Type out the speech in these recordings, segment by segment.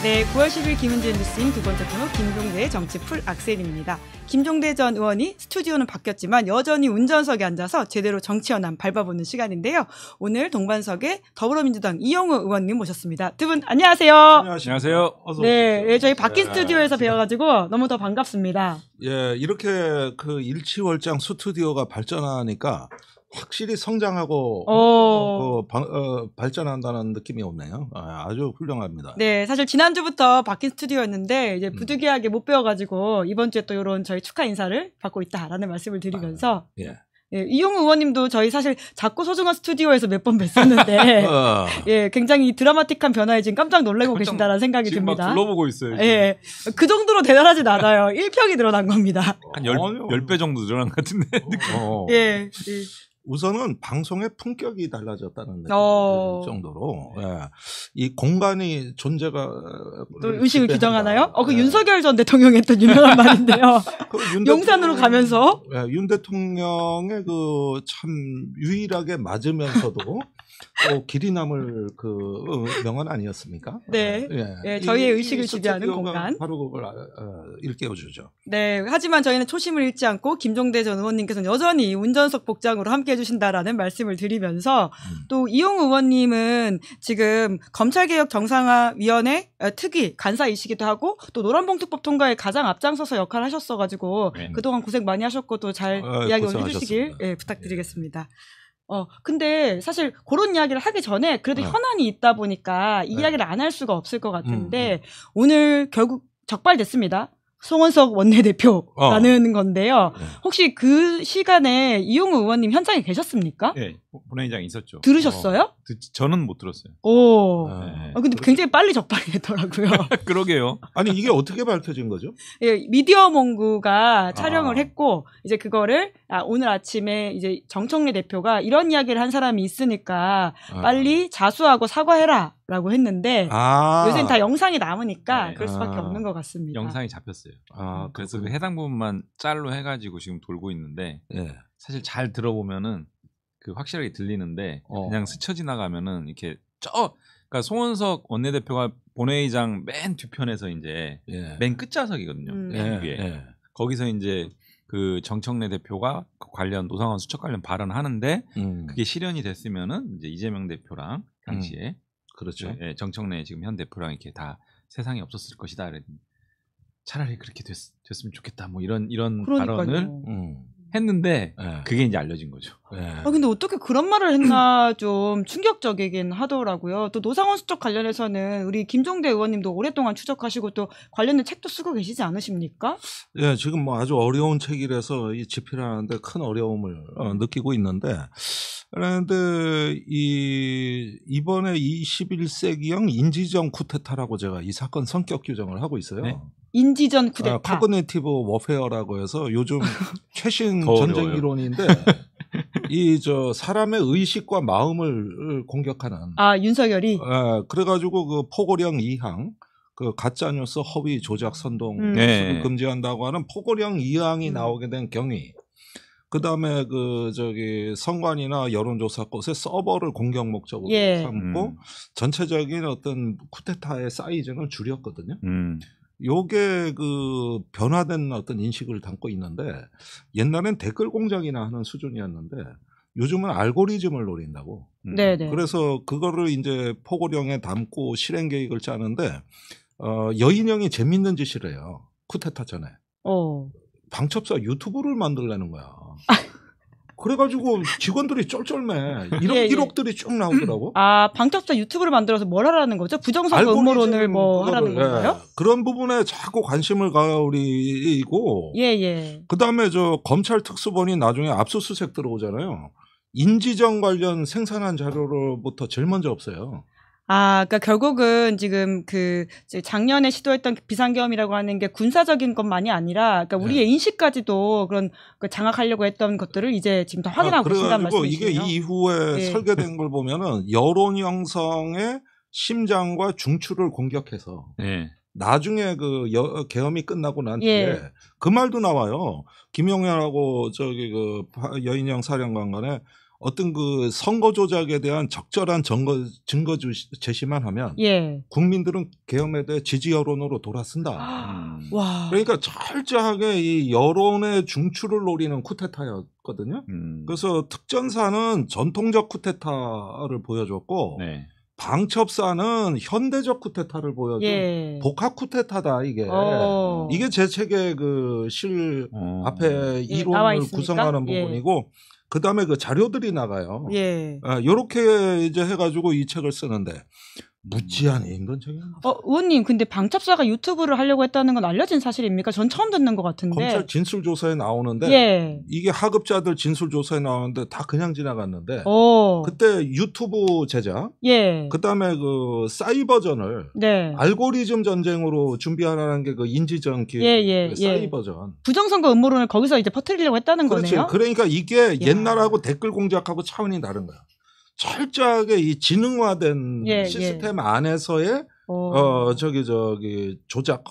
네, 9월 10일 김은지의 뉴스인 두 번째 코너 김종대의 정치 풀 악셀입니다. 김종대 전 의원이 스튜디오는 바뀌었지만 여전히 운전석에 앉아서 제대로 정치 현안 밟아보는 시간인데요. 오늘 동반석에 더불어민주당 이영우 의원님 모셨습니다. 두 분 안녕하세요. 안녕하세요. 어서 네, 저희 바뀐 스튜디오에서 뵈어가지고 너무더 반갑습니다. 예, 이렇게 그 일치월장 스튜디오가 발전하니까 확실히 성장하고 발전한다는 느낌이 없네요. 아주 훌륭합니다. 네, 사실 지난주부터 바뀐 스튜디오였는데 이제 부득이하게 못 배워가지고 이번 주에 또 이런 저희 축하 인사를 받고 있다라는 말씀을 드리면서 예, 이용우 의원님도 저희 사실 작고 소중한 스튜디오에서 몇 번 뵀었는데 예, 굉장히 드라마틱한 변화에 지금 깜짝 놀라고 계신다라는 생각이 지금 듭니다. 막 둘러보고 있어요. 지금. 예, 그 정도로 대단하진 않아요. 1평이 늘어난 겁니다. 한 10배 정도 늘어난 것 같은데. 예. 우선은 방송의 품격이 달라졌다는 느낌 정도로 이 공간이 존재가 또 의식을 규정하나요? 그 윤석열 전 대통령이 했던 유명한 말인데요. 용산으로 가면서 윤 대통령의 그 참 유일하게 맞으면서도 또 길이 남을 그 명언 아니었습니까? 네, 예, 저희의 의식을 지배하는 공간. 바로 그걸 일깨워주죠. 네, 하지만 저희는 초심을 잃지 않고 김종대 전 의원님께서는 여전히 운전석 복장으로 함께해 주신다라는 말씀을 드리면서 또 이용우 의원님은 지금 검찰개혁 정상화위원회 특위 간사이시기도 하고 또 노란봉투법 통과에 가장 앞장서서 역할을 하셨어가지고 그동안 고생 많이 하셨고 또 잘 이야기 해주시길 부탁드리겠습니다. 근데 사실 그런 이야기를 하기 전에 그래도 현안이 있다 보니까 이 이야기를 안 할 수가 없을 것 같은데 오늘 결국 적발됐습니다. 송원석 원내대표라는 건데요. 혹시 그 시간에 이용우 의원님 현장에 계셨습니까? 네, 본회의장에 있었죠. 들으셨어요? 저는 못 들었어요. 근데 굉장히 빨리 적발이 됐더라고요. 그러게요. 아니 이게 어떻게 밝혀진 거죠? 예, 미디어몽구가 촬영을 했고 이제 그거를 오늘 아침에 이제 정청래 대표가 이런 이야기를 한 사람이 있으니까 빨리 자수하고 사과해라라고 했는데 요새는 다 영상이 남으니까 그럴 수밖에 없는 것 같습니다. 영상이 잡혔어요. 그래서 그 해당 부분만 짤로 해가지고 지금 돌고 있는데 사실 잘 들어보면은 그 확실하게 들리는데 그냥 스쳐 지나가면은 이렇게 그러니까 송원석 원내대표가 본회의장 맨 뒤편에서 이제 맨 끝좌석이거든요. 위에 거기서 이제 그 정청래 대표가 관련 노상원 수첩 관련 발언하는데 그게 실현이 됐으면은 이제 이재명 대표랑 당시에 그렇죠. 정청래 지금 현 대표랑 이렇게 다 세상에 없었을 것이다. 차라리 그렇게 됐으면 좋겠다. 뭐 이런 발언을 했는데 그게 이제 알려진 거죠. 근데 어떻게 그런 말을 했나 좀 충격적이긴 하더라고요. 또 노상원 수첩 관련해서는 우리 김종대 의원님도 오랫동안 추적하시고 또 관련된 책도 쓰고 계시지 않으십니까? 예, 지금 뭐 아주 어려운 책이라서 이 집필하는데 큰 어려움을 느끼고 있는데 그런데 이번에 21세기형 인지정 쿠데타라고 제가 이 사건 성격 규정을 하고 있어요. 네? 인지전 쿠데타. 코그니티브 워페어라고 해서 요즘 최신 전쟁 이론인데 사람의 의식과 마음을 공격하는. 윤석열이. 그래가지고 그 포고령 2항 그 가짜뉴스 허위 조작 선동을 금지한다고 하는 포고령 2항이 나오게 된 경위. 그 다음에 선관이나 여론조사 곳에 서버를 공격 목적으로 삼고 전체적인 어떤 쿠데타의 사이즈는 줄였거든요. 요게 그 변화된 어떤 인식을 담고 있는데 옛날엔 댓글 공작이나 하는 수준이었는데 요즘은 알고리즘을 노린다고. 네네. 그래서 그거를 이제 포고령에 담고 실행 계획을 짜는데 여인형이 재밌는 짓을 해요. 쿠데타 전에. 방첩사 유튜브를 만들려는 거야. 그래가지고 직원들이 쩔쩔매. 기록들이 쭉 나오더라고. 방첩사 유튜브를 만들어서 뭘 하라는 거죠? 부정선거 음모론을 뭐 하라는 건가요? 그런 부분에 자꾸 관심을 가리고. 그 다음에 검찰 특수본이 나중에 압수수색 들어오잖아요. 인지정 관련 생산한 자료로부터 제일 먼저 없어요. 그러니까 결국은 지금 작년에 시도했던 비상계엄이라고 하는 게 군사적인 것만이 아니라, 그러니까 우리의 인식까지도 그런 장악하려고 했던 것들을 이제 지금 다 확인하고 계신다는 말씀이시네요. 이게 이후에 설계된 걸 보면은 여론 형성의 심장과 중추를 공격해서 나중에 계엄이 끝나고 난 뒤에 그 말도 나와요. 김용현하고 여인영 사령관 간에 어떤 그 선거 조작에 대한 적절한 증거 제시만 하면 예. 국민들은 계엄에 대해 지지 여론으로 돌아선다. 와. 그러니까 철저하게 이 여론의 중추를 노리는 쿠데타였거든요. 그래서 특전사는 전통적 쿠데타를 보여줬고 네. 방첩사는 현대적 쿠데타를 보여준 예. 복합 쿠데타다 이게. 이게 제 책의 그 앞에 이론을 구성하는 부분이고 그 다음에 그 자료들이 나가요. 예. 요렇게 이제 해가지고 이 책을 쓰는데 무지한 힘든 책입니다. 의원님, 근데 방첩사가 유튜브를 하려고 했다는 건 알려진 사실입니까? 전 처음 듣는 것 같은데. 검찰 진술조사에 나오는데 예. 이게 하급자들 진술조사에 나오는데 다 그냥 지나갔는데 오. 그때 유튜브 제작, 예. 그 다음에 그 사이버전을 네. 알고리즘 전쟁으로 준비하라는 게 그 인지전 기획, 예. 사이버전. 부정선거 음모론을 거기서 이제 퍼뜨리려고 했다는 거네요. 그러니까 이게 옛날하고 댓글 공작하고 차원이 다른 거야. 철저하게 이 지능화된 시스템 안에서의 조작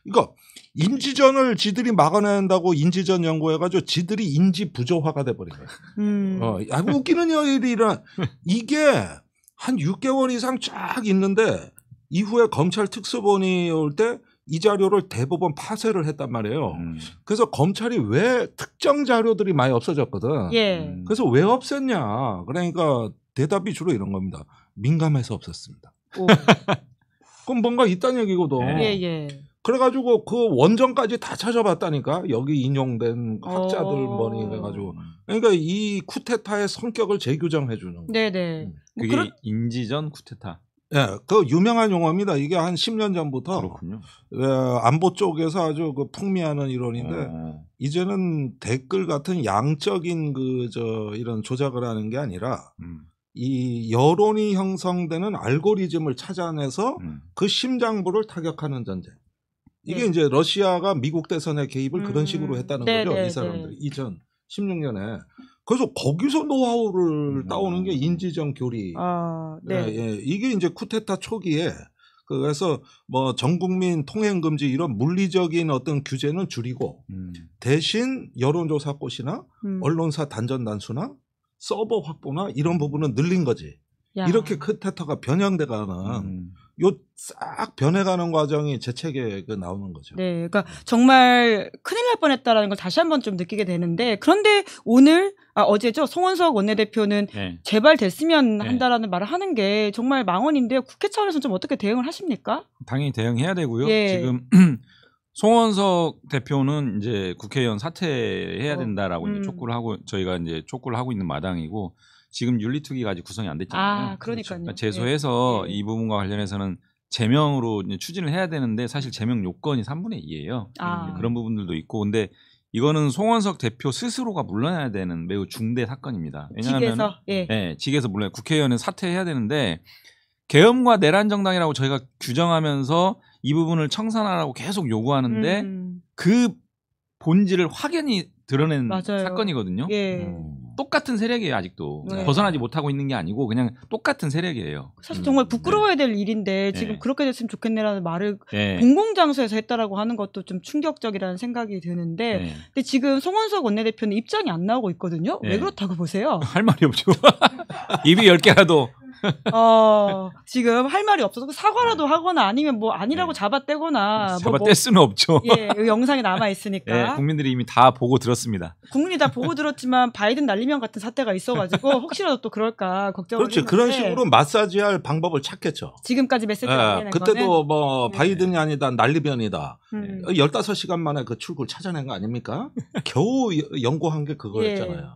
이거 인지전을 지들이 막아낸다고 인지전 연구해가지고 지들이 인지 부조화가 돼버린 거예요. 웃기는 일이 일어나. 이게 한 6개월 이상 쫙 있는데 이후에 검찰 특수본이 올 때 이 자료를 대법원 파쇄를 했단 말이에요. 그래서 검찰이 왜 특정 자료들이 많이 없어졌거든. 예. 그래서 왜 없앴냐. 그러니까 대답이 주로 이런 겁니다. 민감해서 없었습니다. 그럼 뭔가 있다는 얘기거든. 예. 그래가지고 그 원전까지 다 찾아봤다니까. 여기 인용된 학자들 뭐니 해가지고. 그러니까 이 쿠데타의 성격을 재규정해 주는 거예요. 네네. 그게 인지전 쿠데타. 예, 그 유명한 용어입니다. 이게 한 10년 전부터 그렇군요. 안보 쪽에서 아주 그 풍미하는 이론인데 이제는 댓글 같은 양적인 이런 조작을 하는 게 아니라 이 여론이 형성되는 알고리즘을 찾아내서 그 심장부를 타격하는 전쟁. 이게 이제 러시아가 미국 대선에 개입을 그런 식으로 했다는 거죠. 이 사람들이 2016년에. 그래서 거기서 노하우를 따오는 게 인지전 교리. 이게 이제 쿠데타 초기에 그래서 뭐 전국민 통행 금지 이런 물리적인 어떤 규제는 줄이고 대신 여론조사 꽃이나 언론사 단전 단수나 서버 확보나 이런 부분은 늘린 거지. 이렇게 쿠데타가 변형돼가는 요 싹 변해가는 과정이 제 책에 나오는 거죠. 네, 그러니까 정말 큰일 날 뻔했다라는 걸 다시 한번 좀 느끼게 되는데 그런데 어제죠 송원석 원내대표는 제발 됐으면 한다라는 말을 하는 게 정말 망언인데요. 국회 차원에서는 좀 어떻게 대응을 하십니까? 당연히 대응해야 되고요. 지금 송원석 대표는 이제 국회의원 사퇴해야 된다라고 이제 촉구를 하고 저희가 이제 촉구를 하고 있는 마당이고. 지금 윤리특위가 아직 구성이 안 됐잖아요. 그러니까요. 그러니까 제소해서 이 부분과 관련해서는 제명으로 이제 추진을 해야 되는데 사실 제명 요건이 3분의 2예요. 그런 부분들도 있고 근데 이거는 송원석 대표 스스로가 물러나야 되는 매우 중대 사건입니다. 왜냐하면 직에서 물러나 국회의원은 사퇴해야 되는데 계엄과 내란 정당이라고 저희가 규정하면서 이 부분을 청산하라고 계속 요구하는데 그 본질을 확연히 드러낸 사건이거든요. 똑같은 세력이에요 아직도. 벗어나지 못하고 있는 게 아니고 그냥 똑같은 세력이에요. 사실 정말 부끄러워야 될 일인데 지금 그렇게 됐으면 좋겠네라는 말을 공공장소에서 했다라고 하는 것도 좀 충격적이라는 생각이 드는데 근데 지금 송원석 원내대표는 입장이 안 나오고 있거든요. 왜 그렇다고 보세요? 할 말이 없죠. 입이 10개라도. 지금 할 말이 없어서 사과라도 하거나 아니면 뭐 아니라고 잡아떼거나 잡아뗄 수는 없죠. 영상이 남아 있으니까. 국민들이 이미 다 보고 들었습니다. 국민이 다 보고 들었지만 바이든 날리면 같은 사태가 있어가지고 혹시라도 또 그럴까 걱정을 그렇지. 했는데. 그런 식으로 마사지할 방법을 찾겠죠. 지금까지 메시지가 그때도 뭐 바이든이 아니다 날리변이다. 15시간 만에 그 출구를 찾아낸 거 아닙니까? 겨우 연구한 게 그거였잖아요.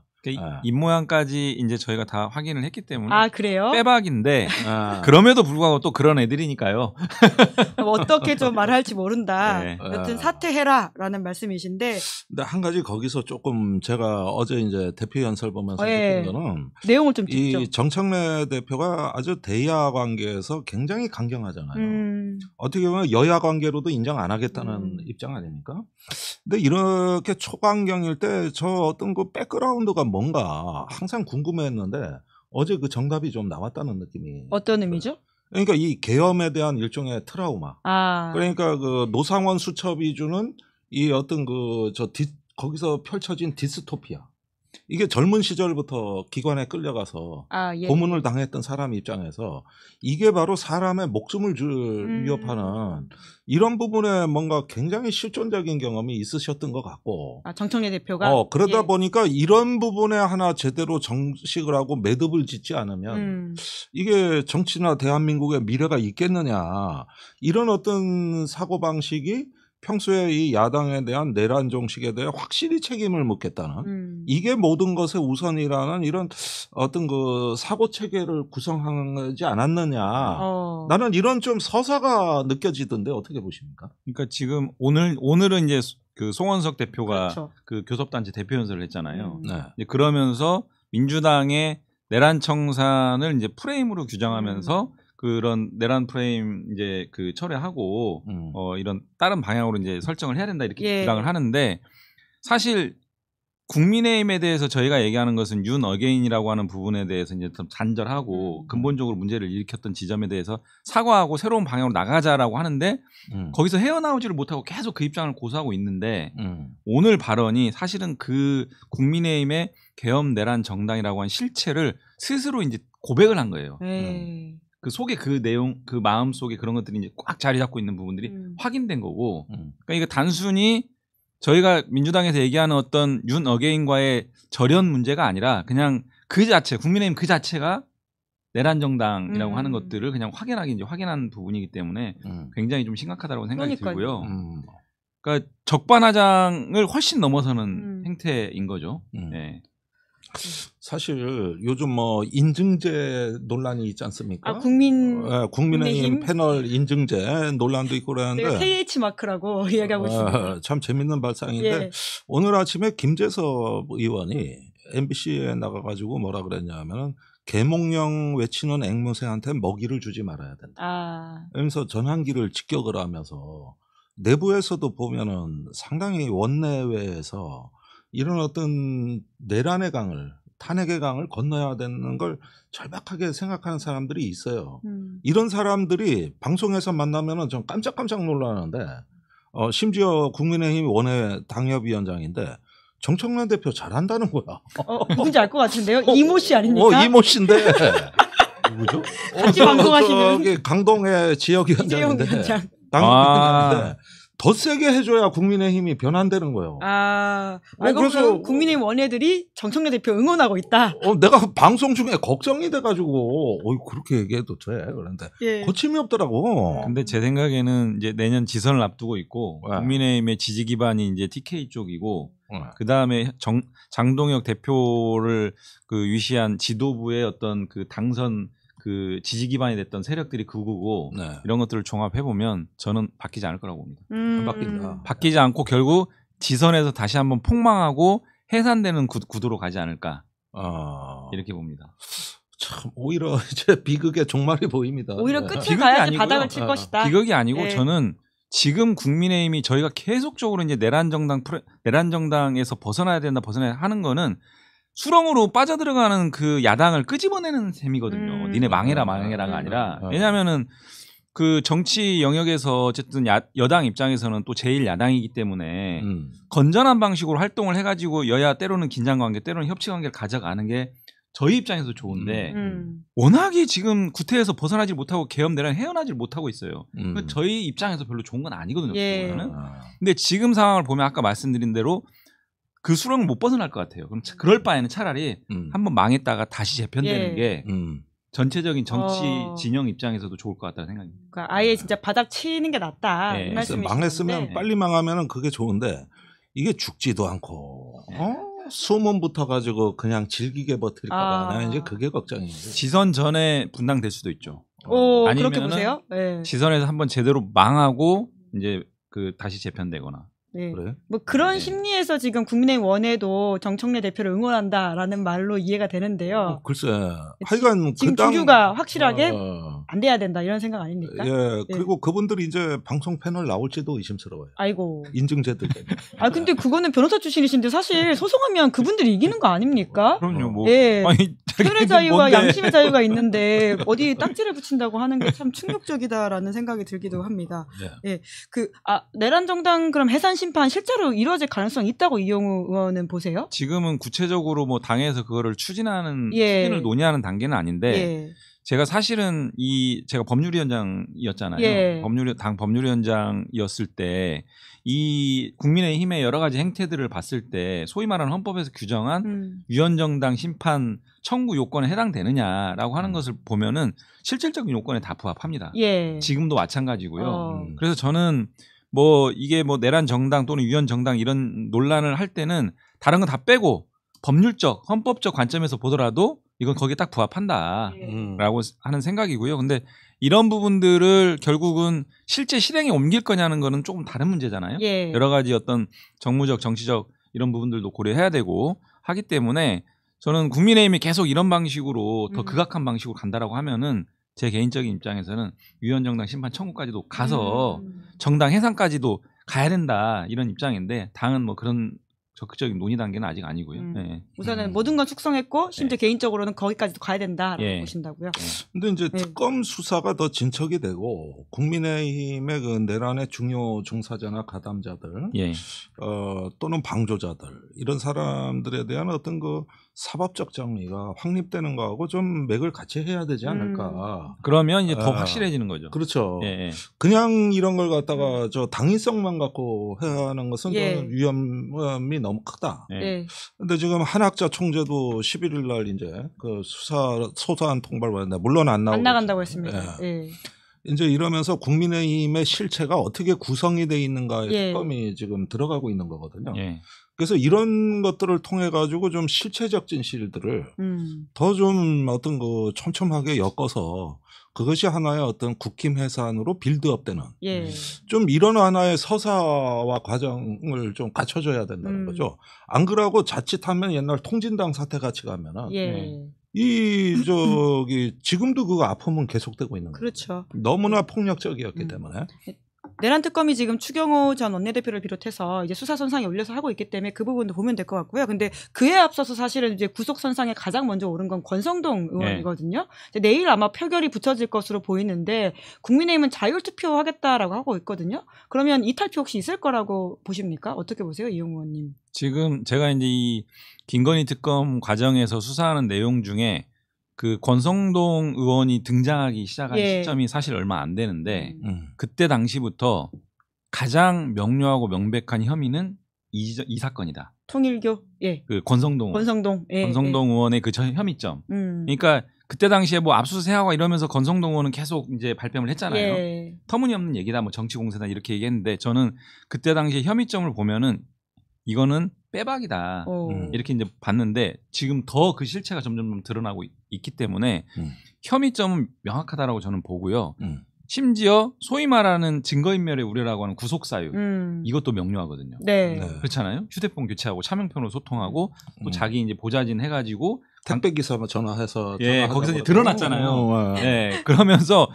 입모양까지 이제 저희가 다 확인을 했기 때문에 그래요? 빼박인데 그럼에도 불구하고 또 그런 애들이니까요. 어떻게 좀 말할지 모른다. 여튼 사퇴해라라는 말씀이신데. 근데 한 가지 거기서 조금 제가 어제 이제 대표 연설 보면서 느낀 거는 내용을 좀 짚죠. 이 정청래 대표가 아주 대야 관계에서 굉장히 강경하잖아요. 어떻게 보면 여야 관계로도 인정 안 하겠다는 입장 아닙니까? 근데 이렇게 초강경일 때 저 어떤 그 백그라운드가 뭔가 항상 궁금해했는데 어제 그 정답이 좀 나왔다는 느낌이. 어떤 의미죠? 그러니까 이 계엄에 대한 일종의 트라우마. 그러니까 그 노상원 수첩이 주는 이 어떤 거기서 펼쳐진 디스토피아. 이게 젊은 시절부터 기관에 끌려가서 예. 고문을 당했던 사람 입장에서 이게 바로 사람의 목숨을 위협하는 이런 부분에 뭔가 굉장히 실존적인 경험이 있으셨던 것 같고. 정청래 대표가. 그러다 보니까 이런 부분에 하나 제대로 정식을 하고 매듭을 짓지 않으면 이게 정치나 대한민국의 미래가 있겠느냐. 이런 어떤 사고방식이 평소에 이 야당에 대한 내란 정식에 대해 확실히 책임을 묻겠다는 이게 모든 것의 우선이라는 이런 어떤 그 사고 체계를 구성하지 않았느냐. 나는 이런 좀 서사가 느껴지던데 어떻게 보십니까? 그러니까 지금 오늘은 이제 그 송원석 대표가 그렇죠. 그 교섭단체 대표 연설을 했잖아요. 네. 그러면서 민주당의 내란 청산을 이제 프레임으로 규정하면서 그런 내란 프레임 이제 그 철회하고 이런 다른 방향으로 이제 설정을 해야 된다 이렇게 주장을 하는데 사실 국민의힘에 대해서 저희가 얘기하는 것은 윤 어게인이라고 하는 부분에 대해서 이제 좀 잔절하고 근본적으로 문제를 일으켰던 지점에 대해서 사과하고 새로운 방향으로 나가자라고 하는데 거기서 헤어나오지를 못하고 계속 그 입장을 고수하고 있는데 오늘 발언이 사실은 그 국민의힘의 계엄 내란 정당이라고 한 실체를 스스로 이제 고백을 한 거예요. 그 속에 그 내용, 그 마음 속에 그런 것들이 이제 꽉 자리 잡고 있는 부분들이 확인된 거고, 그러니까 이거 단순히 저희가 민주당에서 얘기하는 어떤 윤 어게인과의 절연 문제가 아니라 그냥 그 자체, 국민의힘 그 자체가 내란 정당이라고 하는 것들을 그냥 확인한 부분이기 때문에 굉장히 좀 심각하다고 생각이 들고요. 그러니까 적반하장을 훨씬 넘어서는 행태인 거죠. 네. 사실 요즘 뭐 인증제 논란이 있지 않습니까? 국민의힘 패널 인증제 논란도 있고 그러는데 KH 마크라고 이야기하고 있습니다. 참 재밌는 발상인데 오늘 아침에 김재섭 의원이 MBC에 나가가지고 뭐라 그랬냐면은 계몽령 외치는 앵무새한테 먹이를 주지 말아야 된다. 그러면서 전환기를 직격을 하면서 내부에서도 보면은 상당히 원내외에서 이런 어떤 내란의 강을 탄핵의 강을 건너야 되는 걸 절박하게 생각하는 사람들이 있어요. 이런 사람들이 방송에서 만나면은 좀 깜짝깜짝 놀라는데 심지어 국민의힘 원외 당협위원장인데 정청래 대표 잘한다는 거야. 누군지 알 것 같은데요? 이모 씨 아닙니까? 이모 씨인데 누구죠? 같이 방송하시는 강동의 지역위원장인데 당협위원장인데 더 세게 해줘야 국민의힘이 변환되는 거예요. 그래서 국민의힘 원내들이 정청래 대표 응원하고 있다. 내가 방송 중에 걱정이 돼가지고, 그렇게 얘기해도 돼. 그런데 거침이 없더라고. 근데 제 생각에는 이제 내년 지선을 앞두고 있고 국민의힘의 지지 기반이 이제 TK 쪽이고, 그 다음에 장동혁 대표를 그 위시한 지도부의 어떤 그 당선 그 지지 기반이 됐던 세력들이 그거고 이런 것들을 종합해 보면 저는 바뀌지 않을 거라고 봅니다. 안 바뀐다. 바뀌지 않고 결국 지선에서 다시 한번 폭망하고 해산되는 구도로 가지 않을까 이렇게 봅니다. 참 오히려 이제 비극의 종말이 보입니다. 오히려 끝에 가야지 바닥을 칠 것이다. 비극이 아니고 저는 지금 국민의힘이 저희가 계속적으로 이제 내란 정당에서 벗어나야 하는 거는 수렁으로 빠져들어가는 그 야당을 끄집어내는 셈이거든요. 니네 망해라가 아니라. 왜냐면은 그 정치 영역에서 어쨌든 여당 입장에서는 또 제일 야당이기 때문에 건전한 방식으로 활동을 해가지고 여야 때로는 긴장관계 때로는 협치관계를 가져가는 게 저희 입장에서 좋은데 워낙에 지금 구태에서 벗어나지 못하고 계엄 내란 헤어나지 못하고 있어요. 저희 입장에서 별로 좋은 건 아니거든요. 근데 지금 상황을 보면 아까 말씀드린 대로 그 수렁을 못 벗어날 것 같아요. 그럼 그럴 바에는 차라리 한번 망했다가 다시 재편되는 게 전체적인 정치 진영 입장에서도 좋을 것 같다는 생각입니다. 그러니까 아예 진짜 바닥 치는 게 낫다. 망했으면 빨리 망하면 그게 좋은데 이게 죽지도 않고 소문 붙어가지고 그냥 질기게 버틸까봐 나는 이제 그게 걱정이에요. 지선 전에 분당될 수도 있죠. 아니면 그렇게 보세요? 지선에서 한번 제대로 망하고 이제 그 다시 재편되거나. 그래? 뭐 그런 심리에서 지금 국민의힘 원내도 정청래 대표를 응원한다라는 말로 이해가 되는데요. 글쎄, 하여간 지금 주류가 확실하게 안 돼야 된다 이런 생각 아닙니까? 예, 그리고 그분들이 이제 방송 패널 나올지도 의심스러워요. 아이고. 인증제들 때문에. 아 근데 그거는 변호사 출신이신데 사실 소송하면 그분들이 이기는 거 아닙니까? 그럼요. 뭐. 예. 아니, 표현의 자유와 양심의 자유가 있는데 어디 딱지를 붙인다고 하는 게 참 충격적이다라는 생각이 들기도 합니다. 예. 내란 정당 그럼 해산 심판 실제로 이루어질 가능성이 있다고 이용우 의원은 보세요? 지금은 구체적으로 뭐 당에서 그거를 추진을 논의하는 단계는 아닌데 제가 사실은 제가 법률위원장이었잖아요. 당 법률위원장이었을 때 이 국민의힘의 여러 가지 행태들을 봤을 때 소위 말하는 헌법에서 규정한 위헌정당 심판 청구 요건에 해당되느냐라고 하는 것을 보면은 실질적인 요건에 다 부합합니다. 지금도 마찬가지고요. 그래서 저는 뭐 이게 뭐 내란 정당 또는 위헌 정당 이런 논란을 할 때는 다른 건 다 빼고 법률적, 헌법적 관점에서 보더라도 이건 거기에 딱 부합한다라고 하는 생각이고요. 근데 이런 부분들을 결국은 실제 실행에 옮길 거냐는 거는 조금 다른 문제잖아요. 여러 가지 어떤 정무적, 정치적 이런 부분들도 고려해야 되고 하기 때문에 저는 국민의힘이 계속 이런 방식으로 더 극악한 방식으로 간다라고 하면은 제 개인적인 입장에서는 위헌정당 심판 청구까지도 가서 정당 해산까지도 가야 된다 이런 입장인데 당은 뭐 그런 적극적인 논의 단계는 아직 아니고요. 우선은 모든 건 숙성했고 심지어 개인적으로는 거기까지도 가야 된다라고 보신다고요. 근데 이제 특검 수사가 더 진척이 되고 국민의힘의 그 내란의 중요 종사자나 가담자들 또는 방조자들 이런 사람들에 대한 어떤 그 사법적 정리가 확립되는 거하고 좀 맥을 같이 해야 되지 않을까. 그러면 이제 더 확실해지는 거죠. 그렇죠. 그냥 이런 걸 갖다가 저 당위성만 갖고 해야 하는 것은 위험이 너무 크다. 근데 지금 한학자 총재도 11일 날 이제 그 소소한 통보를 받았는데 물론 안 나간다고 했습니다. 이제 이러면서 국민의힘의 실체가 어떻게 구성이 돼 있는가에 특검이 지금 들어가고 있는 거거든요. 그래서 이런 것들을 통해 가지고 좀 실체적 진실들을 더 좀 어떤 그 촘촘하게 엮어서 그것이 하나의 어떤 국힘 해산으로 빌드업되는 좀 이런 하나의 서사와 과정을 좀 갖춰줘야 된다는 거죠. 안 그러고 자칫하면 옛날 통진당 사태 같이 가면은 지금도 그거 아픔은 계속되고 있는 거죠. 그렇죠. 너무나 폭력적이었기 때문에. 내란 특검이 지금 추경호 전 원내대표를 비롯해서 이제 수사 선상에 올려서 하고 있기 때문에 그 부분도 보면 될 것 같고요. 근데 그에 앞서서 사실은 이제 구속 선상에 가장 먼저 오른 건 권성동 의원이거든요. 이제 내일 아마 표결이 붙여질 것으로 보이는데 국민의힘은 자율투표 하겠다라고 하고 있거든요. 그러면 이탈표 혹시 있을 거라고 보십니까? 어떻게 보세요, 이용우 의원님? 지금 제가 이제 이 김건희 특검 과정에서 수사하는 내용 중에 그 권성동 의원이 등장하기 시작한 시점이 사실 얼마 안 되는데 그때 당시부터 가장 명료하고 명백한 혐의는 이 사건이다. 통일교, 그 권성동 의원의 그 혐의점. 그러니까 그때 당시에 뭐 압수수색하고 이러면서 권성동 의원은 계속 이제 발뺌을 했잖아요. 터무니없는 얘기다, 뭐 정치 공세다 이렇게 얘기했는데 저는 그때 당시에 혐의점을 보면은 이거는 빼박이다. 이렇게 이제 봤는데 지금 더 그 실체가 점점 드러나고 있기 때문에 혐의점은 명확하다라고 저는 보고요. 심지어 소위 말하는 증거인멸의 우려라고 하는 구속사유 이것도 명료하거든요. 그렇잖아요. 휴대폰 교체하고 차명편으로 소통하고 또 자기 이제 보좌진 해가지고 택배 기사 전화해서 거기서 이제 드러났잖아요. 그러면서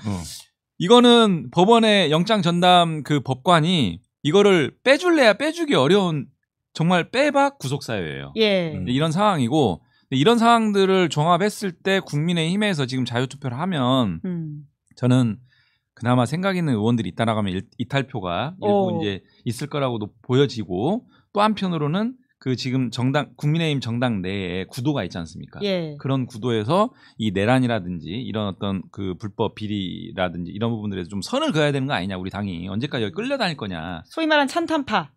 이거는 법원의 영장 전담 그 법관이 이거를 빼줄래야 빼주기 어려운 정말 빼박 구속사유예요. 이런 상황이고 이런 상황들을 종합했을 때 국민의힘에서 지금 자유투표를 하면 저는 그나마 생각 있는 의원들이 있다라고 하면 이탈표가 일부 이제 있을 거라고도 보여지고 또 한편으로는 그 지금 국민의힘 정당 내에 구도가 있지 않습니까? 그런 구도에서 이 내란이라든지 이런 어떤 그 불법 비리라든지 이런 부분들에서 좀 선을 그어야 되는 거 아니냐, 우리 당이 언제까지 여기 끌려다닐 거냐. 소위 말하는 찬탄파.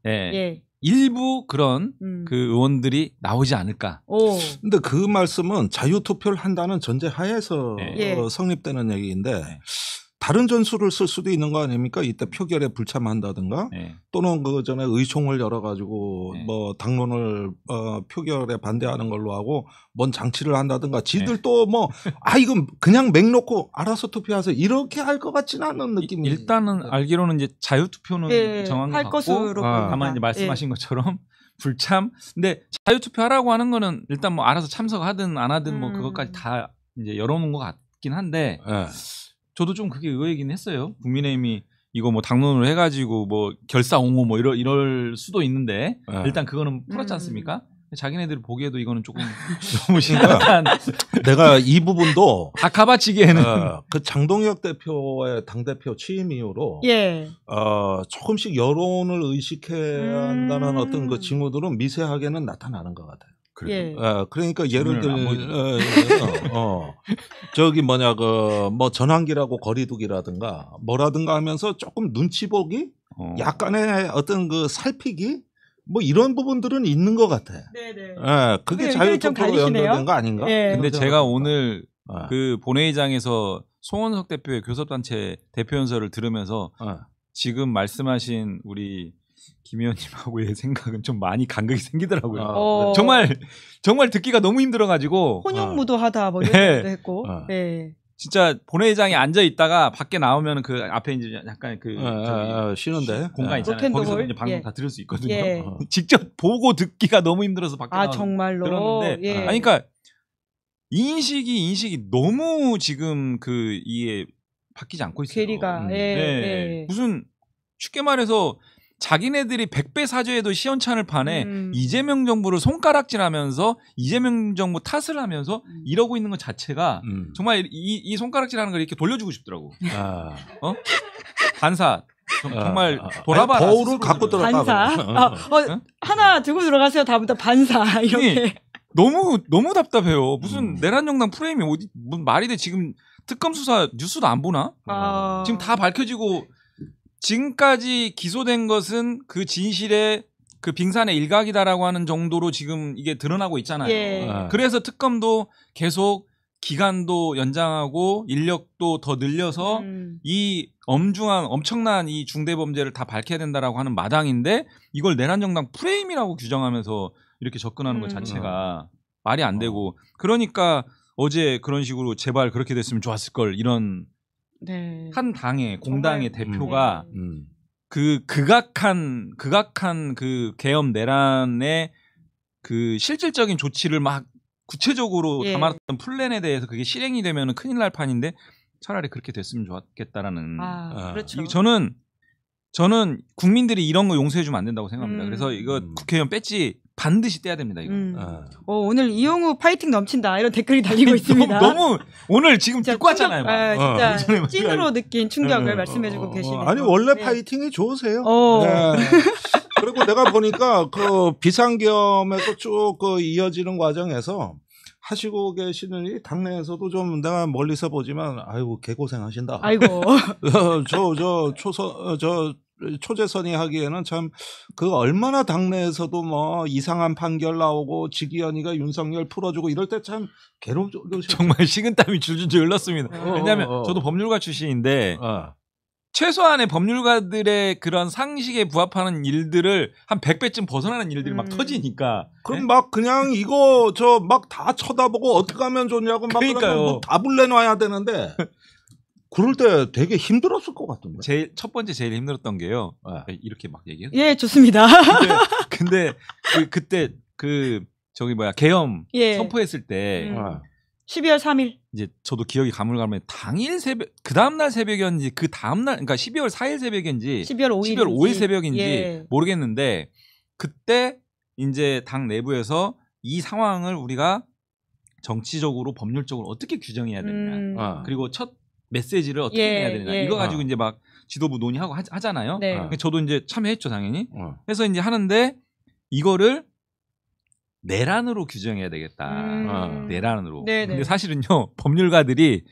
일부 그런 그 의원들이 나오지 않을까. 근데 그 말씀은 자유투표를 한다는 전제 하에서 성립되는 얘기인데 다른 전술을 쓸 수도 있는 거 아닙니까? 이때 표결에 불참한다든가 또는 그 전에 의총을 열어가지고 뭐 당론을 표결에 반대하는 걸로 하고 뭔 장치를 한다든가 지들 또 뭐 이거 그냥 맥 놓고 알아서 투표하세요 이렇게 할 것 같지는 않은 느낌이. 일단은 알기로는 이제 자유투표는 정한 것 같고 것으로 다만 이제 말씀하신 것처럼 불참. 근데 자유투표하라고 하는 거는 일단 뭐 알아서 참석하든 안 하든 뭐 그것까지 다 이제 열어놓은 것 같긴 한데. 저도 좀 그게 의외이긴 했어요. 국민의힘이 이거 뭐 당론으로 해가지고 뭐 결사 옹호 뭐 이럴 수도 있는데 일단 그거는 풀었지 않습니까? 자기네들이 보기에도 이거는 조금 너무 심각한. 내가 이 부분도 다 가바치기에는 그 장동혁 대표의 당 대표 취임 이후로 예. 조금씩 여론을 의식해야 한다는 어떤 그 징후들은 미세하게는 나타나는 것 같아요. 예. 그러니까 예를 저기 뭐냐 그 뭐 전환기라고 거리두기라든가 뭐라든가 하면서 조금 눈치 보기, 약간의 어떤 그 살피기. 뭐 이런 부분들은 있는 것 같아. 네네. 그게 자유투표로 연결된 거 아닌가? 네. 근데 제가 오늘 그 본회의장에서 송원석 대표의 교섭단체 대표 연설을 들으면서 지금 말씀하신 우리 김 의원님하고의 생각은 좀 많이 간극이 생기더라고요. 정말 듣기가 너무 힘들어가지고 혼용무도하다 뭐 이런 것도 했고. 네. 진짜 본회의장에 앉아 있다가 밖에 나오면 그 앞에 이제 약간 그 쉬는데 공간 있잖아요. 거기서 이제 방송 예. 다 들을 수 있거든요. 예. 직접 보고 듣기가 너무 힘들어서 밖에 나와서 정말로 들었는데, 예. 아니 그러니까 인식이 너무 지금 그 이게 바뀌지 않고 있어요. 괴리가 예. 무슨 쉽게 말해서 자기네들이 100배 사죄에도 시원찮을 판에 이재명 정부를 손가락질하면서 이재명 정부 탓을 하면서 이러고 있는 것 자체가 정말 이 손가락질하는 걸 이렇게 돌려주고 싶더라고. 반사. 정말 돌아봐. 거울을 갖고 들어가. 반사. 하나 들고 들어가세요. 다음부터 반사 이렇게. 너무 답답해요. 무슨 내란정당 프레임이 어디 무슨 말이 돼? 지금 특검 수사 뉴스도 안 보나? 지금 다 밝혀지고. 지금까지 기소된 것은 그 진실의 그 빙산의 일각이다라고 하는 정도로 지금 이게 드러나고 있잖아요. 예. 그래서 특검도 계속 기간도 연장하고 인력도 더 늘려서 이 엄청난 이 중대범죄를 다 밝혀야 된다라고 하는 마당인데 이걸 내란정당 프레임이라고 규정하면서 이렇게 접근하는 것 자체가 말이 안 되고 그러니까 어제 그런 식으로 제발 그렇게 됐으면 좋았을 걸 이런 네. 한 당의 공당의 대표가 그 극악한 그 계엄 내란의 그 실질적인 조치를 막 구체적으로 담았던 플랜에 대해서 그게 실행이 되면 큰일 날 판인데 차라리 그렇게 됐으면 좋겠다라는. 그렇죠. 저는 국민들이 이런 거 용서해주면 안 된다고 생각합니다. 그래서 이거 국회의원 배지 반드시 떼야 됩니다. 이거. 오늘 이용우 파이팅 넘친다 이런 댓글이 달리고 있습니다. 너무 오늘 지금 듣고 왔잖아요. 진짜 찐으로 느낀 충격을 말씀해주고 계시네요. 아니 원래 파이팅이 좋으세요. 네. 그리고 내가 보니까 그 비상계엄에서 쭉 그 이어지는 과정에서 하시고 계시는 이 당내에서도 좀 내가 멀리서 보지만 아이고 개고생하신다. 아이고. 초재선이 하기에는 참 그 얼마나 당내에서도 뭐 이상한 판결 나오고 지기현이가 윤석열 풀어주고 이럴 때 참 괴롭죠. 정말 식은땀이 줄줄줄 흘렀습니다. 왜냐하면 저도 법률가 출신인데 최소한의 법률가들의 그런 상식에 부합하는 일들을 한 100배쯤 벗어나는 일들이 막 터지니까. 그럼 막 그냥 이거 막 다 쳐다보고 어떻게 하면 좋냐고 막 뭐 답을 내놔야 되는데 그럴 때 되게 힘들었을 것 같은데. 첫 번째 제일 힘들었던 게요. 이렇게 막 얘기해요? 예, 좋습니다. 근데 그때 계엄 선포했을 때 12월 3일. 이제 저도 기억이 가물가물해. 당일 새벽, 그 다음날 새벽이었는지, 그 다음날, 그러니까 12월 4일 새벽인지, 12월 5일 새벽인지 모르겠는데, 그때 이제 당 내부에서 이 상황을 우리가 정치적으로, 법률적으로 어떻게 규정해야 되느냐. 그리고 첫 메시지를 어떻게 해야 되느냐. 이거 가지고 이제 막 지도부 논의하고 하잖아요. 네. 저도 이제 참여했죠, 당연히. 그래서 이제 하는데, 이거를 내란으로 규정해야 되겠다. 내란으로. 네네. 근데 사실은요, 법률가들이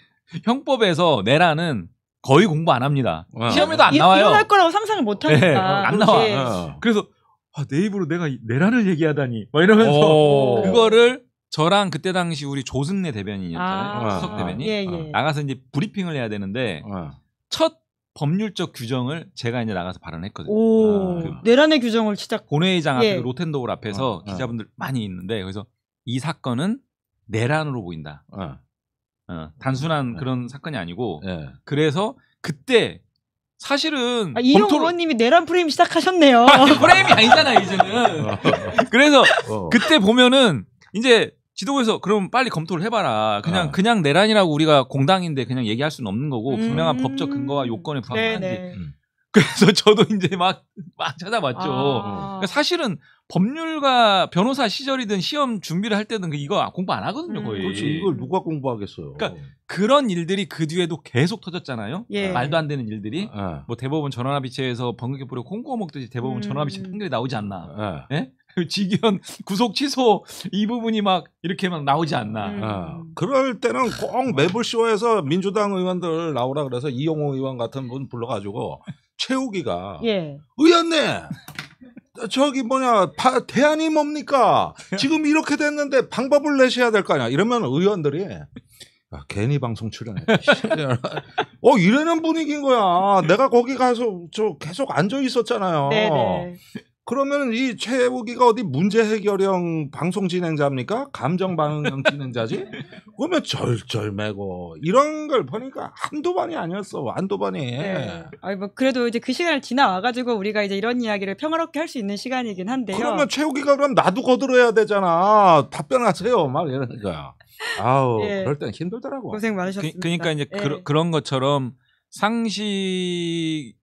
형법에서 내란은 거의 공부 안 합니다. 시험에도 안 나와요. 일어날 거라고 상상을 못 하니까. 네, 안 나와. 그래서 내 입으로 내가 내란을 얘기하다니 막 이러면서 그거를 저랑 그때 당시 우리 조승래 대변인이었잖아요. 수석 대변인. 나가서 이제 브리핑을 해야 되는데 첫 법률적 규정을 제가 이제 나가서 발언했거든요. 내란의 규정을 진짜 본회의장 앞에 로텐도울 앞에서 기자분들 많이 있는데 그래서 이 사건은 내란으로 보인다. 단순한 그런 사건이 아니고 그래서 그때 사실은 이용 의원님이 내란 프레임 시작하셨네요. 프레임이 아니잖아요 이제는. 그래서 그때 보면은 이제 지도부에서 그럼 빨리 검토를 해봐라. 그냥 내란이라고 우리가 공당인데 그냥 얘기할 수는 없는 거고 분명한 법적 근거와 요건에 부합하는지. 그래서 저도 이제 막 찾아봤죠. 그러니까 사실은 법률가 변호사 시절이든 시험 준비를 할 때든 이거 공부 안 하거든요, 거의. 그렇지. 이걸 누가 공부하겠어요. 그러니까 그런 일들이 그 뒤에도 계속 터졌잖아요. 말도 안 되는 일들이. 뭐 대법원 전원합의체에서 번개게 뿌려 콩고어 먹듯이 대법원 전원합의체 판결이 나오지 않나. 예? 직위원 구속 취소 이 부분이 막 이렇게 막 나오지 않나. 그럴 때는 꼭 매불쇼에서 민주당 의원들 나오라 그래서 이용호 의원 같은 분 불러가지고 최욱이가 의원님 저기 대안이 뭡니까? 지금 이렇게 됐는데 방법을 내셔야 될 거 아니야. 이러면 의원들이 괜히 방송 출연해. 이러는 분위기인 거야. 내가 거기 가서 계속 앉아 있었잖아요. 네네. 그러면 이 최욱이가 어디 문제 해결형 방송 진행자입니까? 감정 반응 진행자지? 그러면 절절매고 이런 걸 보니까 한두 번이 아니었어. 한두 번이. 네. 그래도 이제 그 시간을 지나와가지고 우리가 이제 이런 이야기를 평화롭게 할 수 있는 시간이긴 한데요. 그러면 최욱이가 그럼 나도 거들어야 되잖아. 답변하세요. 막 이러니까. 그럴 땐 힘들더라고. 고생 많으셨습니다. 그러니까 이제 그런 것처럼 상식선을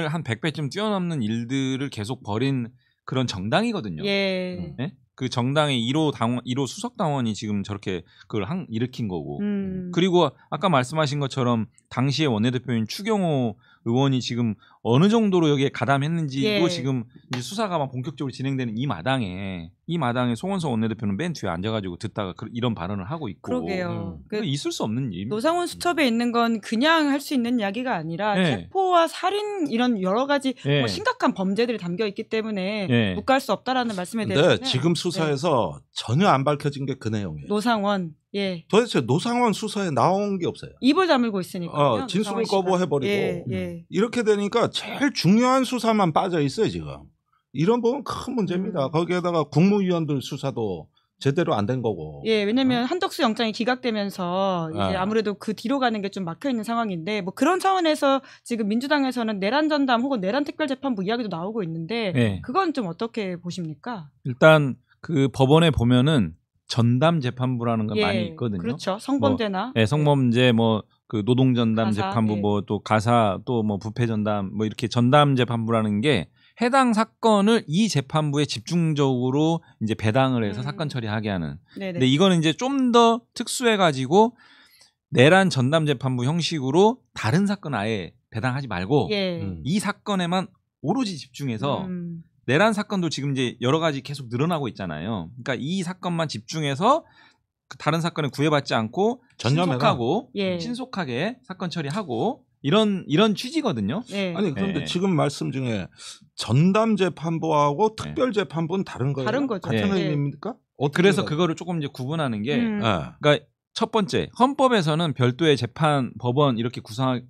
한 100배쯤 뛰어넘는 일들을 계속 벌인 그런 정당이거든요. 네? 그 정당의 1호 수석 당원이 지금 저렇게 그걸 일으킨 거고. 그리고 아까 말씀하신 것처럼 당시의 원내대표인 추경호 의원이 지금 어느 정도로 여기에 가담했는지도 지금 이제 수사가 막 본격적으로 진행되는 이 마당에 송원석 원내대표는 맨 뒤에 앉아가지고 듣다가 이런 발언을 하고 있고. 그러게요. 있을 수 없는 일입니다. 노상원 수첩에 있는 건 그냥 할 수 있는 이야기가 아니라 체포와 살인 이런 여러 가지 심각한 범죄들이 담겨 있기 때문에 묵과할 수 없다라는 말씀에 대해서. 근데 지금 수사에서 전혀 안 밝혀진 게 그 내용이에요. 노상원. 도대체 노상원 수사에 나온 게 없어요. 입을 다물고 있으니까. 진술을 거부해버리고. 이렇게 되니까 제일 중요한 수사만 빠져 있어요 지금. 이런 부분 큰 문제입니다. 거기에다가 국무위원들 수사도 제대로 안 된 거고. 왜냐면 한덕수 영장이 기각되면서 이제 아무래도 그 뒤로 가는 게 좀 막혀 있는 상황인데 뭐 그런 차원에서 지금 민주당에서는 내란 전담 혹은 내란 특별재판부 이야기도 나오고 있는데 그건 좀 어떻게 보십니까? 일단 그 법원에 보면은 전담 재판부라는 건 많이 있거든요. 그렇죠. 성범죄나 성범죄 그 노동 전담 재판부 또 가사 또 부패 전담 이렇게 전담 재판부라는 게 해당 사건을 이 재판부에 집중적으로 이제 배당을 해서 사건 처리하게 하는. 근데 이거는 이제 좀 더 특수해 가지고 내란 전담 재판부 형식으로 다른 사건 아예 배당하지 말고 이 사건에만 오로지 집중해서 내란 사건도 지금 이제 여러 가지 계속 늘어나고 있잖아요. 그러니까 이 사건만 집중해서 다른 사건에 구애받지 않고 신속하게 사건 처리하고 이런 취지거든요. 아니 그런데 지금 말씀 중에 전담 재판부하고 특별 재판부는 다른 거예요? 다른 거죠. 같은 의미입니까? 그래서 그거를 조금 이제 구분하는 게 그러니까 첫 번째 헌법에서는 별도의 법원 이렇게 구성을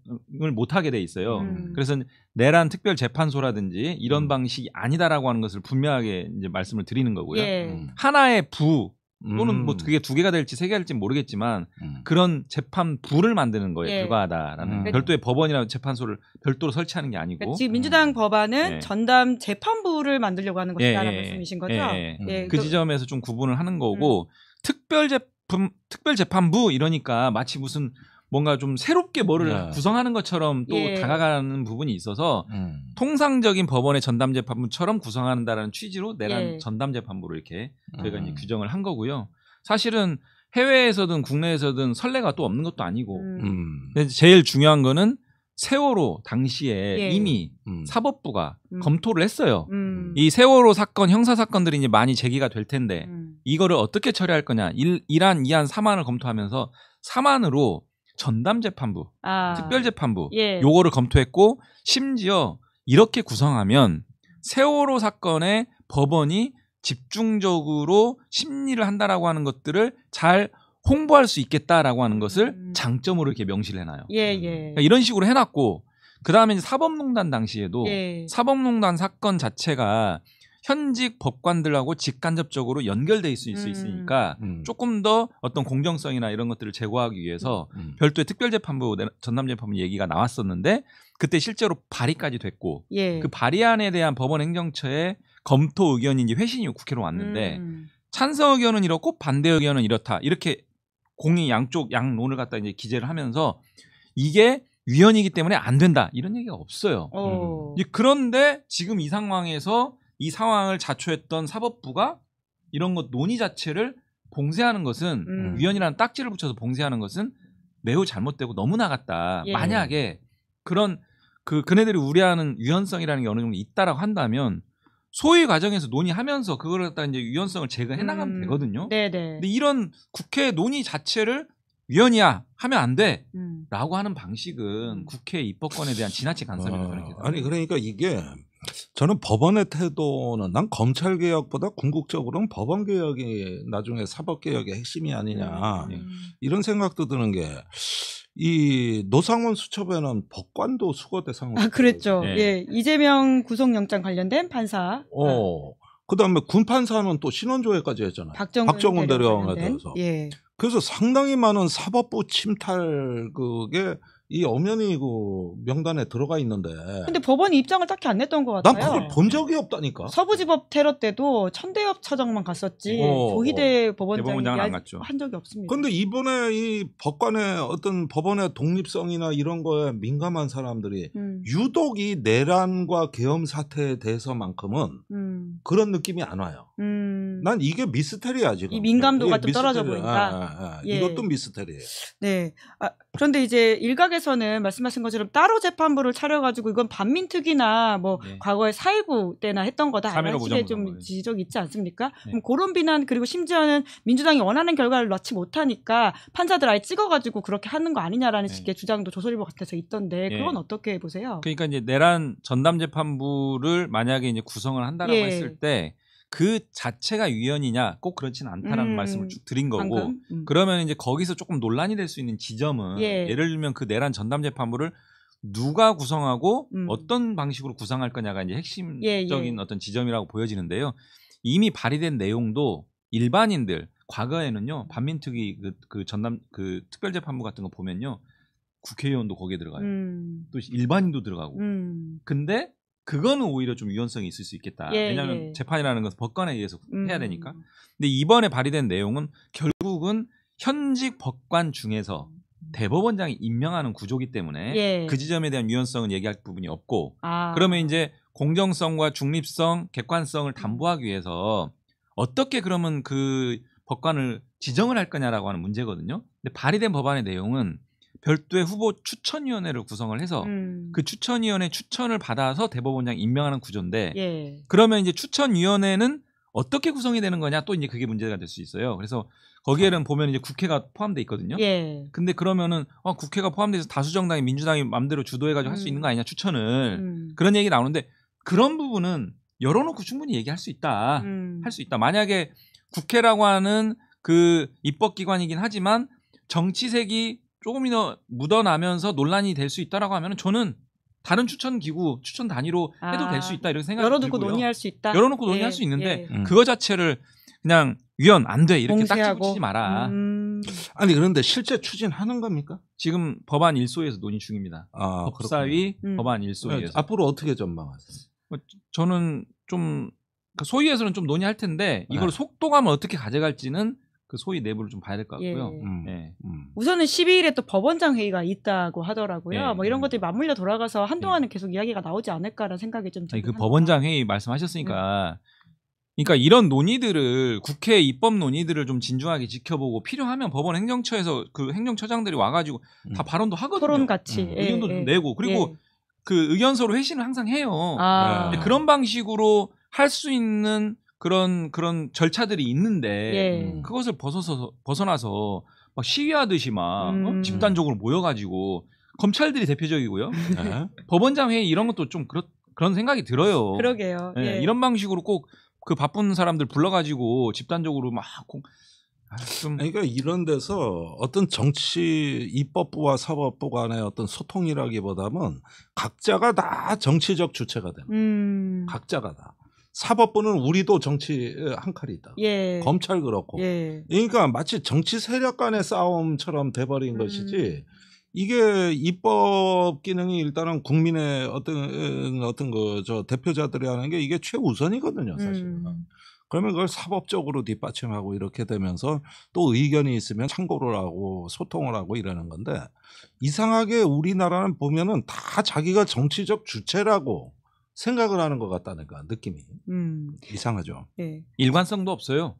못 하게 돼 있어요. 그래서 내란 특별 재판소라든지 이런 방식이 아니다라고 하는 것을 분명하게 이제 말씀을 드리는 거고요. 하나의 부 또는 그게 2개가 될지 3개가 될지 모르겠지만 그런 재판부를 만드는 거에 불과하다라는 별도의 법원이나 재판소를 별도로 설치하는 게 아니고. 그러니까 지금 민주당 법안은 전담 재판부를 만들려고 하는 것이라는 말씀이신 거죠? 그 지점에서 좀 구분을 하는 거고 특별재판부 이러니까 마치 무슨 뭔가 좀 새롭게 뭐를 구성하는 것처럼 또 다가가는 부분이 있어서 통상적인 법원의 전담재판부처럼 구성한다는 취지로 내란 전담재판부로 이렇게 저희가 이제 규정을 한 거고요. 사실은 해외에서든 국내에서든 선례가 또 없는 것도 아니고 근데 제일 중요한 거는 세월호 당시에 이미 사법부가 검토를 했어요. 이 세월호 사건, 형사 사건들이 이제 많이 제기가 될 텐데 이거를 어떻게 처리할 거냐. 1안, 2안, 3안을 검토하면서 3안으로 전담재판부, 특별재판부 요거를 검토했고 심지어 이렇게 구성하면 세월호 사건에 법원이 집중적으로 심리를 한다라고 하는 것들을 잘 홍보할 수 있겠다라고 하는 것을 장점으로 이렇게 명시를 해놔요. 그러니까 이런 식으로 해놨고 그 다음에 사법농단 당시에도 사법농단 사건 자체가 현직 법관들하고 직간접적으로 연결돼 있을 수 있으니까 조금 더 어떤 공정성이나 이런 것들을 제고하기 위해서 별도의 특별재판부, 전담재판부 얘기가 나왔었는데 그때 실제로 발의까지 됐고 그 발의안에 대한 법원 행정처의 검토 의견이 이제 회신이 국회로 왔는데 찬성 의견은 이렇고 반대 의견은 이렇다. 이렇게 공이 양쪽 양론을 갖다 이제 기재를 하면서 이게 위헌이기 때문에 안 된다. 이런 얘기가 없어요. 그런데 지금 이 상황에서 이 상황을 자초했던 사법부가 이런 것 논의 자체를 봉쇄하는 것은 위헌이라는 딱지를 붙여서 봉쇄하는 것은 매우 잘못되고 너무 나갔다. 예. 만약에 그런 그네들이 우려하는 위헌성이라는 게 어느 정도 있다라고 한다면 소위 과정에서 논의하면서 그걸 갖다 이제 위헌성을 제거해 나가면 되거든요. 네네. 근데 이런 국회 논의 자체를 위헌이야 하면 안 돼라고 하는 방식은 국회 입법권에 대한 지나친 간섭이라고 아니 그러니까 이게 저는 법원의 태도는 난 검찰 개혁보다 궁극적으로는 법원 개혁이 나중에 사법 개혁의 핵심이 아니냐 이런 생각도 드는 게 이 노상원 수첩에는 법관도 수거 대상으로 그랬죠. 네. 예, 이재명 구속영장 관련된 판사. 그다음에 군 판사는 또 신원조회까지 했잖아요. 박정훈 대령에 대해서. 예. 그래서 상당히 많은 사법부 침탈 그게 이 엄연히 그 명단에 들어가 있는데. 근데 법원이 입장을 딱히 안 냈던 것 같아요. 난 그걸 본 적이 없다니까. 서부지법 테러 때도 천대엽 차장만 갔었지. 조희대 법원장이 안 갔죠. 한 적이 없습니다. 그런데 이번에 이 법관의 어떤 법원의 독립성이나 이런 거에 민감한 사람들이 유독 이 내란과 계엄 사태에 대해서만큼은 그런 느낌이 안 와요. 난 이게 미스테리야 지금. 이 민감도가 좀 떨어져 보인다. 예. 이것도 미스테리예요. 네. 그런데 이제 일각에서는 말씀하신 것처럼 따로 재판부를 차려가지고 이건 반민특위나 뭐 과거에 4.19 때나 했던 거다. 이런 식의 좀 지적이 있지 않습니까? 그럼 그런 비난 그리고 심지어는 민주당이 원하는 결과를 낳지 못하니까 판사들 아예 찍어가지고 그렇게 하는 거 아니냐라는 식의 주장도 조선일보 같아서 있던데 그건 어떻게 보세요? 그러니까 이제 내란 전담재판부를 만약에 이제 구성을 한다라고 했을 때 그 자체가 위헌이냐 꼭 그렇지는 않다라는 말씀을 쭉 드린 거고 그러면 이제 거기서 조금 논란이 될 수 있는 지점은 예를 들면 그 내란 전담재판부를 누가 구성하고 어떤 방식으로 구성할 거냐가 이제 핵심적인 어떤 지점이라고 보여지는데요. 이미 발의된 내용도 일반인들 과거에는요 반민특위 그 전담 그 특별재판부 같은 거 보면요 국회의원도 거기에 들어가요. 또 일반인도 들어가고. 근데 그거는 오히려 좀 위헌성이 있을 수 있겠다. 왜냐하면 재판이라는 것은 법관에 의해서 해야 되니까. 근데 이번에 발의된 내용은 결국은 현직 법관 중에서 대법원장이 임명하는 구조기 때문에 그 지점에 대한 위헌성은 얘기할 부분이 없고 그러면 이제 공정성과 중립성, 객관성을 담보하기 위해서 어떻게 그러면 그 법관을 지정을 할 거냐라고 하는 문제거든요. 근데 발의된 법안의 내용은 별도의 후보 추천위원회를 구성을 해서 그 추천위원회 추천을 받아서 대법원장 임명하는 구조인데 그러면 이제 추천위원회는 어떻게 구성이 되는 거냐 또 이제 그게 문제가 될 수 있어요. 그래서 거기에는 보면 이제 국회가 포함돼 있거든요. 근데 그러면은 국회가 포함돼서 다수정당이 민주당이 마음대로 주도해가지고 할 수 있는 거 아니냐 추천을 그런 얘기 나오는데 그런 부분은 열어놓고 충분히 얘기할 수 있다. 할 수 있다. 만약에 국회라고 하는 그 입법기관이긴 하지만 정치색이 조금이나 묻어나면서 논란이 될 수 있다라고 하면 저는 다른 추천 기구, 추천 단위로 해도 될 수 있다 이렇게 생각이 들고요. 열어놓고 논의할 수 있다. 열어놓고 논의할 수 있는데 그거 자체를 그냥 위헌 안 돼 이렇게 딱지 붙이지 마라. 아니 그런데 실제 추진하는 겁니까? 지금 법안 1소에서 논의 중입니다. 법사위 법안 1소에서. 앞으로 어떻게 전망하세요? 저는 좀 소위에서는 좀 논의할 텐데 이걸 속도감을 어떻게 가져갈지는 그 소위 내부를 좀 봐야 될 것 같고요. 우선은 12일에 또 법원장 회의가 있다고 하더라고요. 뭐 이런 것들이 맞물려 돌아가서 한동안은 계속 이야기가 나오지 않을까라는 생각이 좀 들긴 그 법원장 회의 말씀하셨으니까 그러니까 이런 논의들을 국회 입법 논의들을 좀 진중하게 지켜보고 필요하면 법원 행정처에서 그 행정처장들이 와가지고 다 발언도 하거든요. 토론 같이 의견도 내고 그리고 그 의견서로 회신을 항상 해요. 그런 방식으로 할 수 있는 그런 절차들이 있는데 그것을 벗어나서 막 시위하듯이 막 집단적으로 모여가지고 검찰들이 대표적이고요. 법원장 회의 이런 것도 좀 그런 생각이 들어요. 그러게요. 이런 방식으로 꼭 그 바쁜 사람들 불러가지고 집단적으로 막 좀 그러니까 이런 데서 어떤 정치 입법부와 사법부 간의 어떤 소통이라기보다는 각자가 다 정치적 주체가 되는 각자가 다. 사법부는 우리도 정치 한 칼이 있다. 검찰 그렇고. 그러니까 마치 정치 세력 간의 싸움처럼 돼버린 것이지. 이게 입법 기능이 일단은 국민의 어떤 대표자들이 하는 게 이게 최우선이거든요, 사실은. 그러면 그걸 사법적으로 뒷받침하고 이렇게 되면서 또 의견이 있으면 참고를 하고 소통을 하고 이러는 건데 이상하게 우리나라는 보면은 다 자기가 정치적 주체라고 생각을 하는 것 같다니까 느낌이 이상하죠. 네. 일관성도 없어요.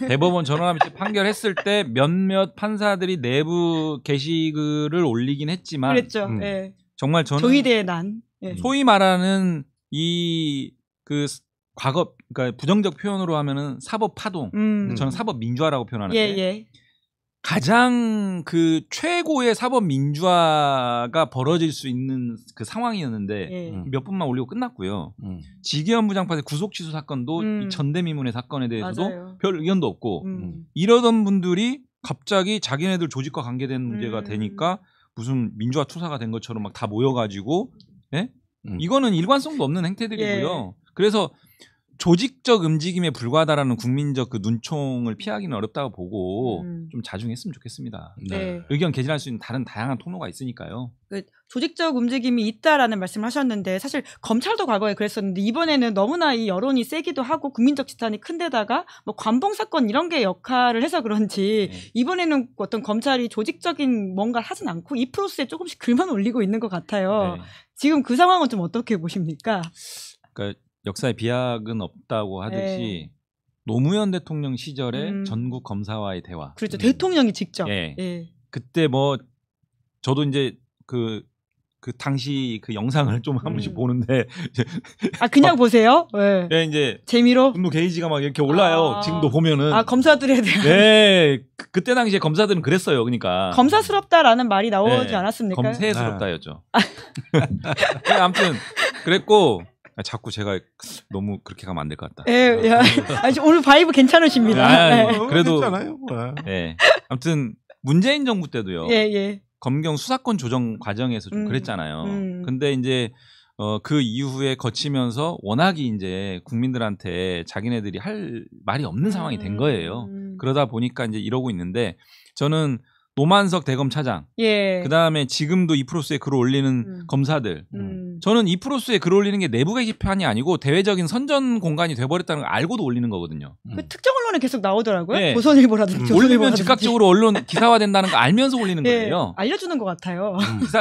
대법원 전원합의 판결했을 때 몇몇 판사들이 내부 게시글을 올리긴 했지만 그랬죠. 네. 정말 저는 조희대의 난 네. 소위 말하는 이 그 과거 그러니까 부정적 표현으로 하면은 사법 파동 저는 사법 민주화라고 표현하는데 예. 가장 그 최고의 사법 민주화가 벌어질 수 있는 그 상황이었는데 몇 분만 올리고 끝났고요. 지기현 부장판의 구속 취소 사건도 이 전대미문의 사건에 대해서도 맞아요. 별 의견도 없고 이러던 분들이 갑자기 자기네들 조직과 관계된 문제가 되니까 무슨 민주화 투사가 된 것처럼 막 다 모여가지고 예? 이거는 일관성도 없는 행태들이고요. 예. 그래서 조직적 움직임에 불과하다라는 국민적 그 눈총을 피하기는 어렵다고 보고 좀 자중했으면 좋겠습니다. 네. 의견 개진할 수 있는 다른 다양한 통로가 있으니까요. 그 조직적 움직임이 있다라는 말씀을 하셨는데 사실 검찰도 과거에 그랬었는데 이번에는 너무나 이 여론이 세기도 하고 국민적 지탄이 큰데다가 뭐 관봉 사건 이런 게 역할을 해서 그런지 이번에는 어떤 검찰이 조직적인 뭔가를 하진 않고 이 프로세스에 조금씩 글만 올리고 있는 것 같아요. 지금 그 상황은 좀 어떻게 보십니까? 그러니까 역사에 비약은 없다고 하듯이 노무현 대통령 시절에 전국 검사와의 대화. 그렇죠. 대통령이 직접. 그때 뭐 저도 이제 그 당시 그 영상을 좀 한 번씩 보는데 그냥 보세요? 네, 이제 재미로 분노 게이지가 막 이렇게 올라요. 지금도 보면은 검사들에 대한 그때 당시에 검사들은 그랬어요. 그러니까 검사스럽다라는 말이 나오지 않았습니까? 검세스럽다였죠. 아무튼 그랬고 자꾸 제가 너무 그렇게 가면 안 될 것 같다. 오늘 바이브 괜찮으십니다. 그래도 아무튼 문재인 정부 때도요. 검경 수사권 조정 과정에서 좀 그랬잖아요. 근데 이제 그 이후에 거치면서 워낙이 이제 국민들한테 자기네들이 할 말이 없는 상황이 된 거예요. 그러다 보니까 이제 이러고 있는데 저는 노만석 대검차장, 그 다음에 지금도 이프로스에 글을 올리는 검사들, 저는 이프로스에 글 올리는 게 내부 게시판이 아니고 대외적인 선전 공간이 돼버렸다는 걸 알고도 올리는 거거든요. 그 특정 언론에 계속 나오더라고요. 조선일보라든지. 올리면 즉각적으로 언론 기사화된다는 거 알면서 올리는 거예요. 알려주는 것 같아요.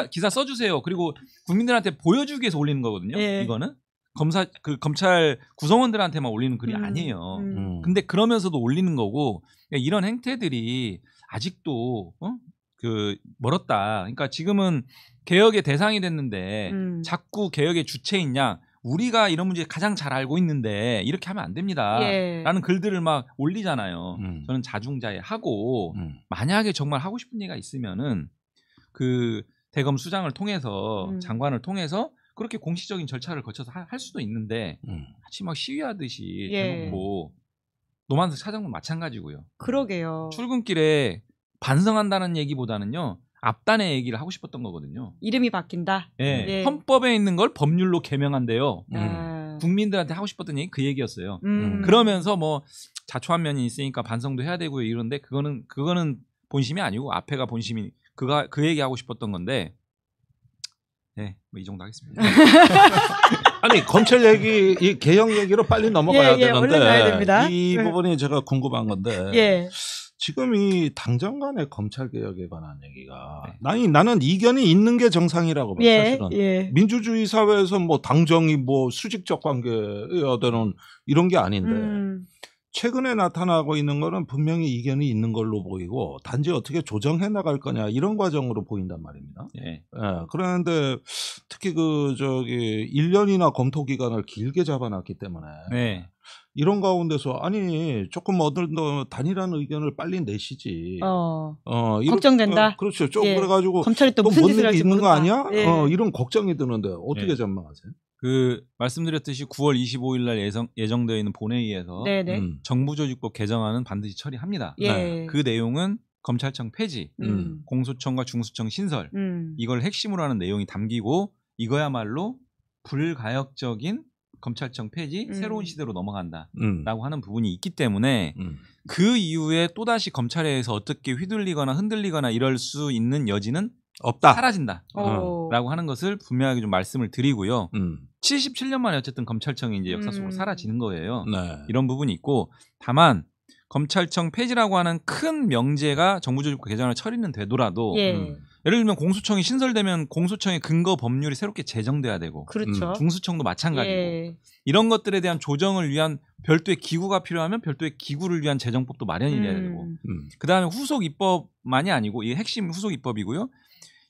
기사 써주세요. 그리고 국민들한테 보여주기 위해서 올리는 거거든요. 이거는 검찰 구성원들한테만 올리는 글이 아니에요. 근데 그러면서도 올리는 거고 이런 행태들이 아직도 멀었다. 그러니까 지금은 개혁의 대상이 됐는데 자꾸 개혁의 주체인 양 우리가 이런 문제 가장 잘 알고 있는데 이렇게 하면 안 됩니다. 라는 글들을 막 올리잖아요. 저는 자중자애하고 만약에 정말 하고 싶은 얘기가 있으면은 그 대검 수장을 통해서 장관을 통해서 그렇게 공식적인 절차를 거쳐서 할 수도 있는데 같이 막 시위하듯이 대놓고 노만석 차장도 마찬가지고요. 그러게요. 출근길에 반성한다는 얘기보다는요. 앞단의 얘기를 하고 싶었던 거거든요. 이름이 바뀐다? 헌법에 있는 걸 법률로 개명한대요. 국민들한테 하고 싶었던 얘기 그 얘기였어요. 그러면서 뭐 자초한 면이 있으니까 반성도 해야 되고요. 이런데 그거는 본심이 아니고 앞에가 본심이 그 얘기하고 싶었던 건데 뭐 이 정도 하겠습니다. 아니 검찰 얘기, 이 개혁 얘기로 빨리 넘어가야 되는데 이 부분이 제가 궁금한 건데 지금 이 당장간의 검찰 개혁에 관한 얘기가 나는 이견이 있는 게 정상이라고 봐요. 사실은 민주주의 사회에서 뭐 당정이 뭐 수직적 관계여야 되는 이런 게 아닌데 최근에 나타나고 있는 거는 분명히 이견이 있는 걸로 보이고 단지 어떻게 조정해 나갈 거냐 이런 과정으로 보인단 말입니다. 그런데 특히 1년이나 검토 기간을 길게 잡아놨기 때문에 이런 가운데서 아니 조금 어떤 단일한 의견을 빨리 내시지. 걱정된다. 그렇죠. 좀 그래가지고 검찰이 또 무슨 짓을 할지 있는 모른다. 거 아니야? 이런 걱정이 드는데 어떻게 전망하세요? 말씀드렸듯이 9월 25일 날 예정되어 있는 본회의에서 정부조직법 개정안은 반드시 처리합니다. 그 내용은 검찰청 폐지, 공소청과 중수청 신설 이걸 핵심으로 하는 내용이 담기고 이거야말로 불가역적인 검찰청 폐지, 새로운 시대로 넘어간다라고 하는 부분이 있기 때문에 그 이후에 또다시 검찰에 의해서 어떻게 휘둘리거나 흔들리거나 이럴 수 있는 여지는 없다. 사라진다. 라고 하는 것을 분명하게 좀 말씀을 드리고요. 77년 만에 어쨌든 검찰청이 이제 역사 속으로 사라지는 거예요. 네. 이런 부분이 있고 다만 검찰청 폐지라고 하는 큰 명제가 정부조직법 개정을 처리는 되더라도 예를 들면 공수청이 신설되면 공수청의 근거 법률이 새롭게 제정돼야 되고 그렇죠. 중수청도 마찬가지고 이런 것들에 대한 조정을 위한 별도의 기구가 필요하면 별도의 기구를 위한 재정법도 마련이 돼야 되고 그다음에 후속 입법만이 아니고 이게 핵심 후속 입법이고요.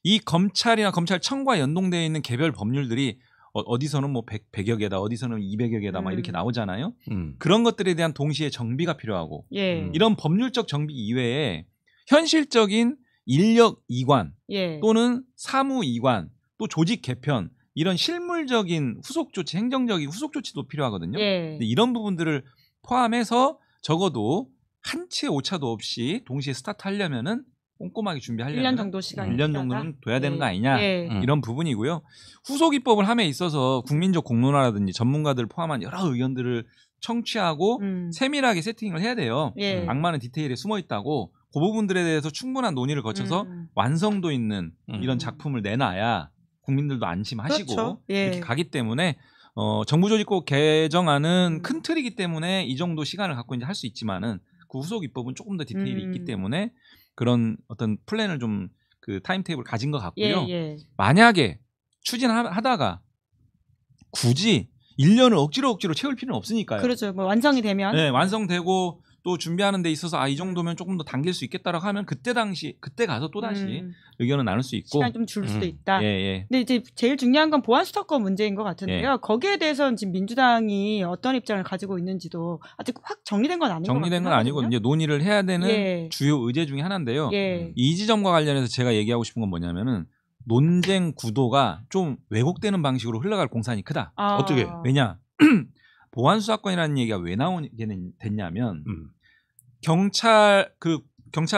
이 검찰이나 검찰청과 연동되어 있는 개별 법률들이 어디서는 뭐 100여 개다, 어디서는 200여 개다 막 이렇게 나오잖아요. 그런 것들에 대한 동시에 정비가 필요하고 이런 법률적 정비 이외에 현실적인 인력 이관 또는 사무 이관 또 조직 개편 이런 실물적인 후속 조치, 행정적인 후속 조치도 필요하거든요. 근데 이런 부분들을 포함해서 적어도 한 치의 오차도 없이 동시에 스타트하려면은 꼼꼼하게 준비하려면 1년 정도 시간이 1년 정도는 둬야 되는 거 아니냐 이런 부분이고요. 후속 입법을 함에 있어서 국민적 공론화라든지 전문가들 포함한 여러 의견들을 청취하고 세밀하게 세팅을 해야 돼요. 악마는 디테일에 숨어 있다고 그 부분들에 대해서 충분한 논의를 거쳐서 완성도 있는 이런 작품을 내놔야 국민들도 안심하시고 그렇죠. 이렇게 가기 때문에 정부조직법 개정안은 큰 틀이기 때문에 이 정도 시간을 갖고 이제 할 수 있지만은 그 후속 입법은 조금 더 디테일이 있기 때문에 그런 어떤 플랜을 좀 그 타임테이블 가진 것 같고요. 만약에 추진하다가 굳이 1년을 억지로 채울 필요는 없으니까요. 그렇죠. 뭐 완성이 되면 네, 완성되고 또 준비하는 데 있어서 이 정도면 조금 더 당길 수 있겠다라고 하면 그때 가서 또 다시 의견을 나눌 수 있고 시간 좀 줄 수도 있다. 근데 이제 제일 중요한 건 보안 수사권 문제인 것 같은데요. 거기에 대해서는 지금 민주당이 어떤 입장을 가지고 있는지도 아직 확 정리된 건 아닌 것 같아요. 정리된 건 아니고 이제 논의를 해야 되는 주요 의제 중에 하나인데요. 이 지점과 관련해서 제가 얘기하고 싶은 건 뭐냐면은 논쟁 구도가 좀 왜곡되는 방식으로 흘러갈 공산이 크다. 어떻게? 왜냐? 보안 수사권이라는 얘기가 왜 나오게 됐냐면 경찰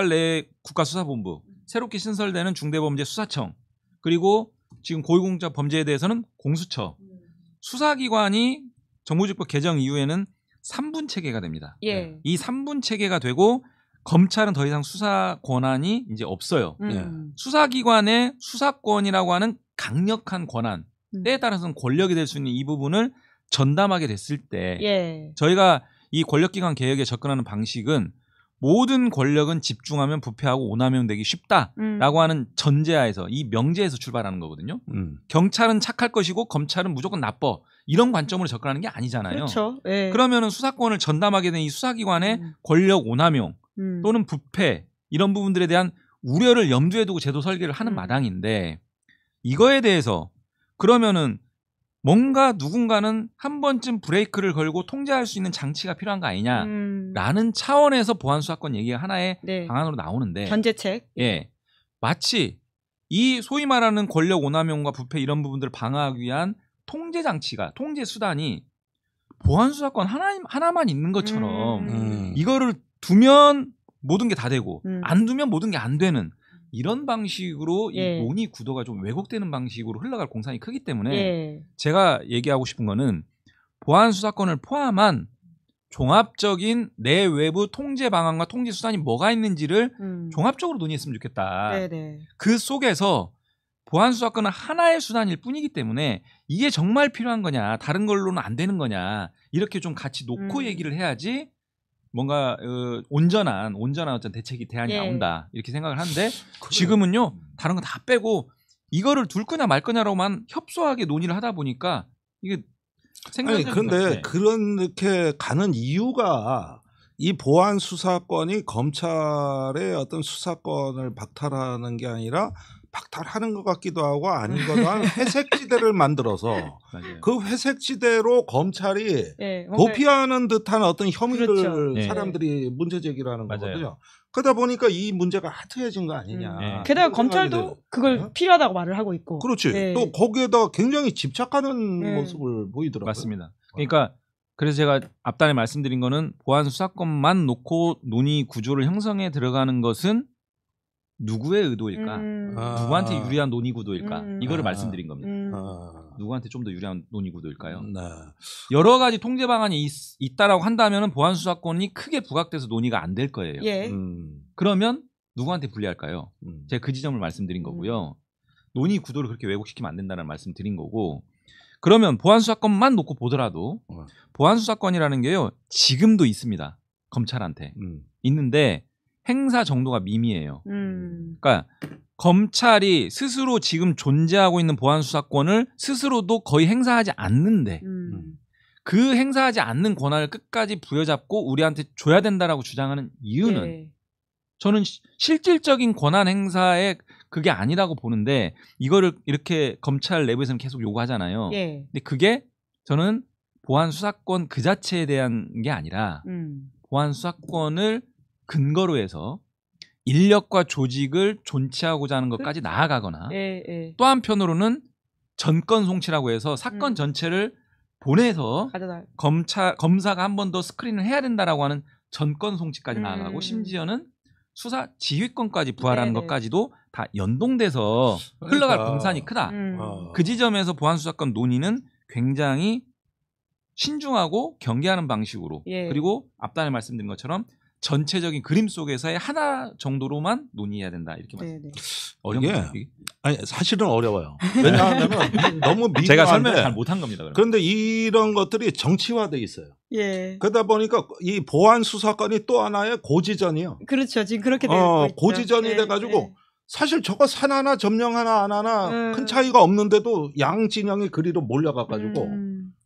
내 국가수사본부 새롭게 신설되는 중대범죄수사청 그리고 지금 고위공직자 범죄에 대해서는 공수처 수사기관이 정부조직법 개정 이후에는 3분 체계가 됩니다. 이 3분 체계가 되고 검찰은 더 이상 수사 권한이 이제 없어요. 수사기관의 수사권이라고 하는 강력한 권한 때에 따라서는 권력이 될 수 있는 이 부분을 전담하게 됐을 때 저희가 이 권력기관 개혁에 접근하는 방식은 모든 권력은 집중하면 부패하고 오남용되기 쉽다라고 하는 전제하에서 이 명제에서 출발하는 거거든요. 경찰은 착할 것이고 검찰은 무조건 나빠 이런 관점으로 접근하는 게 아니잖아요. 그렇죠. 그러면은 수사권을 전담하게 된 이 수사기관의 권력 오남용 또는 부패 이런 부분들에 대한 우려를 염두에 두고 제도 설계를 하는 마당인데 이거에 대해서 그러면은 뭔가 누군가는 한 번쯤 브레이크를 걸고 통제할 수 있는 장치가 필요한 거 아니냐라는 차원에서 보안 수사권 얘기가 하나의 방안으로 나오는데 견제책. 마치 이 소위 말하는 권력 오남용과 부패 이런 부분들을 방어하기 위한 통제 장치가 통제 수단이 보안 수사권 하나만 있는 것처럼 이거를 두면 모든 게 다 되고 안 두면 모든 게 안 되는 이런 방식으로 이 논의 구도가 좀 왜곡되는 방식으로 흘러갈 공산이 크기 때문에 제가 얘기하고 싶은 거는 보안 수사권을 포함한 종합적인 내외부 통제 방안과 통제 수단이 뭐가 있는지를 종합적으로 논의했으면 좋겠다. 그 속에서 보안 수사권은 하나의 수단일 뿐이기 때문에 이게 정말 필요한 거냐 다른 걸로는 안 되는 거냐 이렇게 좀 같이 놓고 얘기를 해야지 뭔가 온전한 어떤 대책이 대안이 나온다 이렇게 생각을 하는데 지금은요 다른 거 다 빼고 이거를 둘 거냐 말 거냐로만 협소하게 논의를 하다 보니까 이게 그런데 그렇게 가는 이유가 이 보안 수사권이 검찰의 어떤 수사권을 박탈하는 게 아니라 박탈하는 것 같기도 하고 아닌 것도 한 회색지대를 만들어서 그 회색지대로 검찰이 도피하는 듯한 어떤 혐의를 사람들이 문제 제기를 하는 거거든요. 그러다 보니까 이 문제가 하트해진 거 아니냐. 게다가 검찰도 그걸 필요하다고 말을 하고 있고. 그렇지. 또 거기에다가 굉장히 집착하는 모습을 보이더라고요. 맞습니다. 그러니까 그래서 제가 앞단에 말씀드린 거는 보안 수사권만 놓고 논의 구조를 형성해 들어가는 것은 누구의 의도일까? 누구한테 유리한 논의 구도일까? 이거를 말씀드린 겁니다. 누구한테 좀 더 유리한 논의 구도일까요? 여러 가지 통제 방안이 있다라고 한다면 보안 수사권이 크게 부각돼서 논의가 안 될 거예요. 그러면 누구한테 불리할까요? 제가 그 지점을 말씀드린 거고요. 논의 구도를 그렇게 왜곡시키면 안 된다는 말씀드린 거고 그러면 보안 수사권만 놓고 보더라도 보안 수사권이라는 게요 지금도 있습니다. 검찰한테 있는데 행사 정도가 미미해요. 그러니까 검찰이 스스로 지금 존재하고 있는 보안 수사권을 스스로도 거의 행사하지 않는데 그 행사하지 않는 권한을 끝까지 부여잡고 우리한테 줘야 된다라고 주장하는 이유는 저는 실질적인 권한 행사에 그게 아니라고 보는데 이거를 이렇게 검찰 내부에서는 계속 요구하잖아요. 근데 그게 저는 보안 수사권 그 자체에 대한 게 아니라 보안 수사권을 근거로 해서 인력과 조직을 존치하고자 하는 것까지 나아가거나 또 한편으로는 전권 송치라고 해서 사건 전체를 보내서 검사가 한 번 더 스크린을 해야 된다라고 하는 전권 송치까지 나아가고 심지어는 수사 지휘권까지 부활하는 것까지도 다 연동돼서 흘러갈 공산이 크다. 그 지점에서 보안 수사권 논의는 굉장히 신중하고 경계하는 방식으로 그리고 앞단에 말씀드린 것처럼 전체적인 그림 속에서의 하나 정도로만 논의해야 된다 이렇게 말씀드립니다. 이게 아니 사실은 어려워요. 왜냐하면 너무 미묘한데 제가 설명을 잘 못한 겁니다. 그런데 이런 것들이 정치화돼 있어요. 그러다 보니까 이 보안 수사권이 또 하나의 고지전이요. 그렇죠. 지금 그렇게 되고 있죠. 고지전이 돼가지고 사실 저거 산 하나 점령 하나 안 하나 큰 차이가 없는데도 양 진영이 그리로 몰려가가지고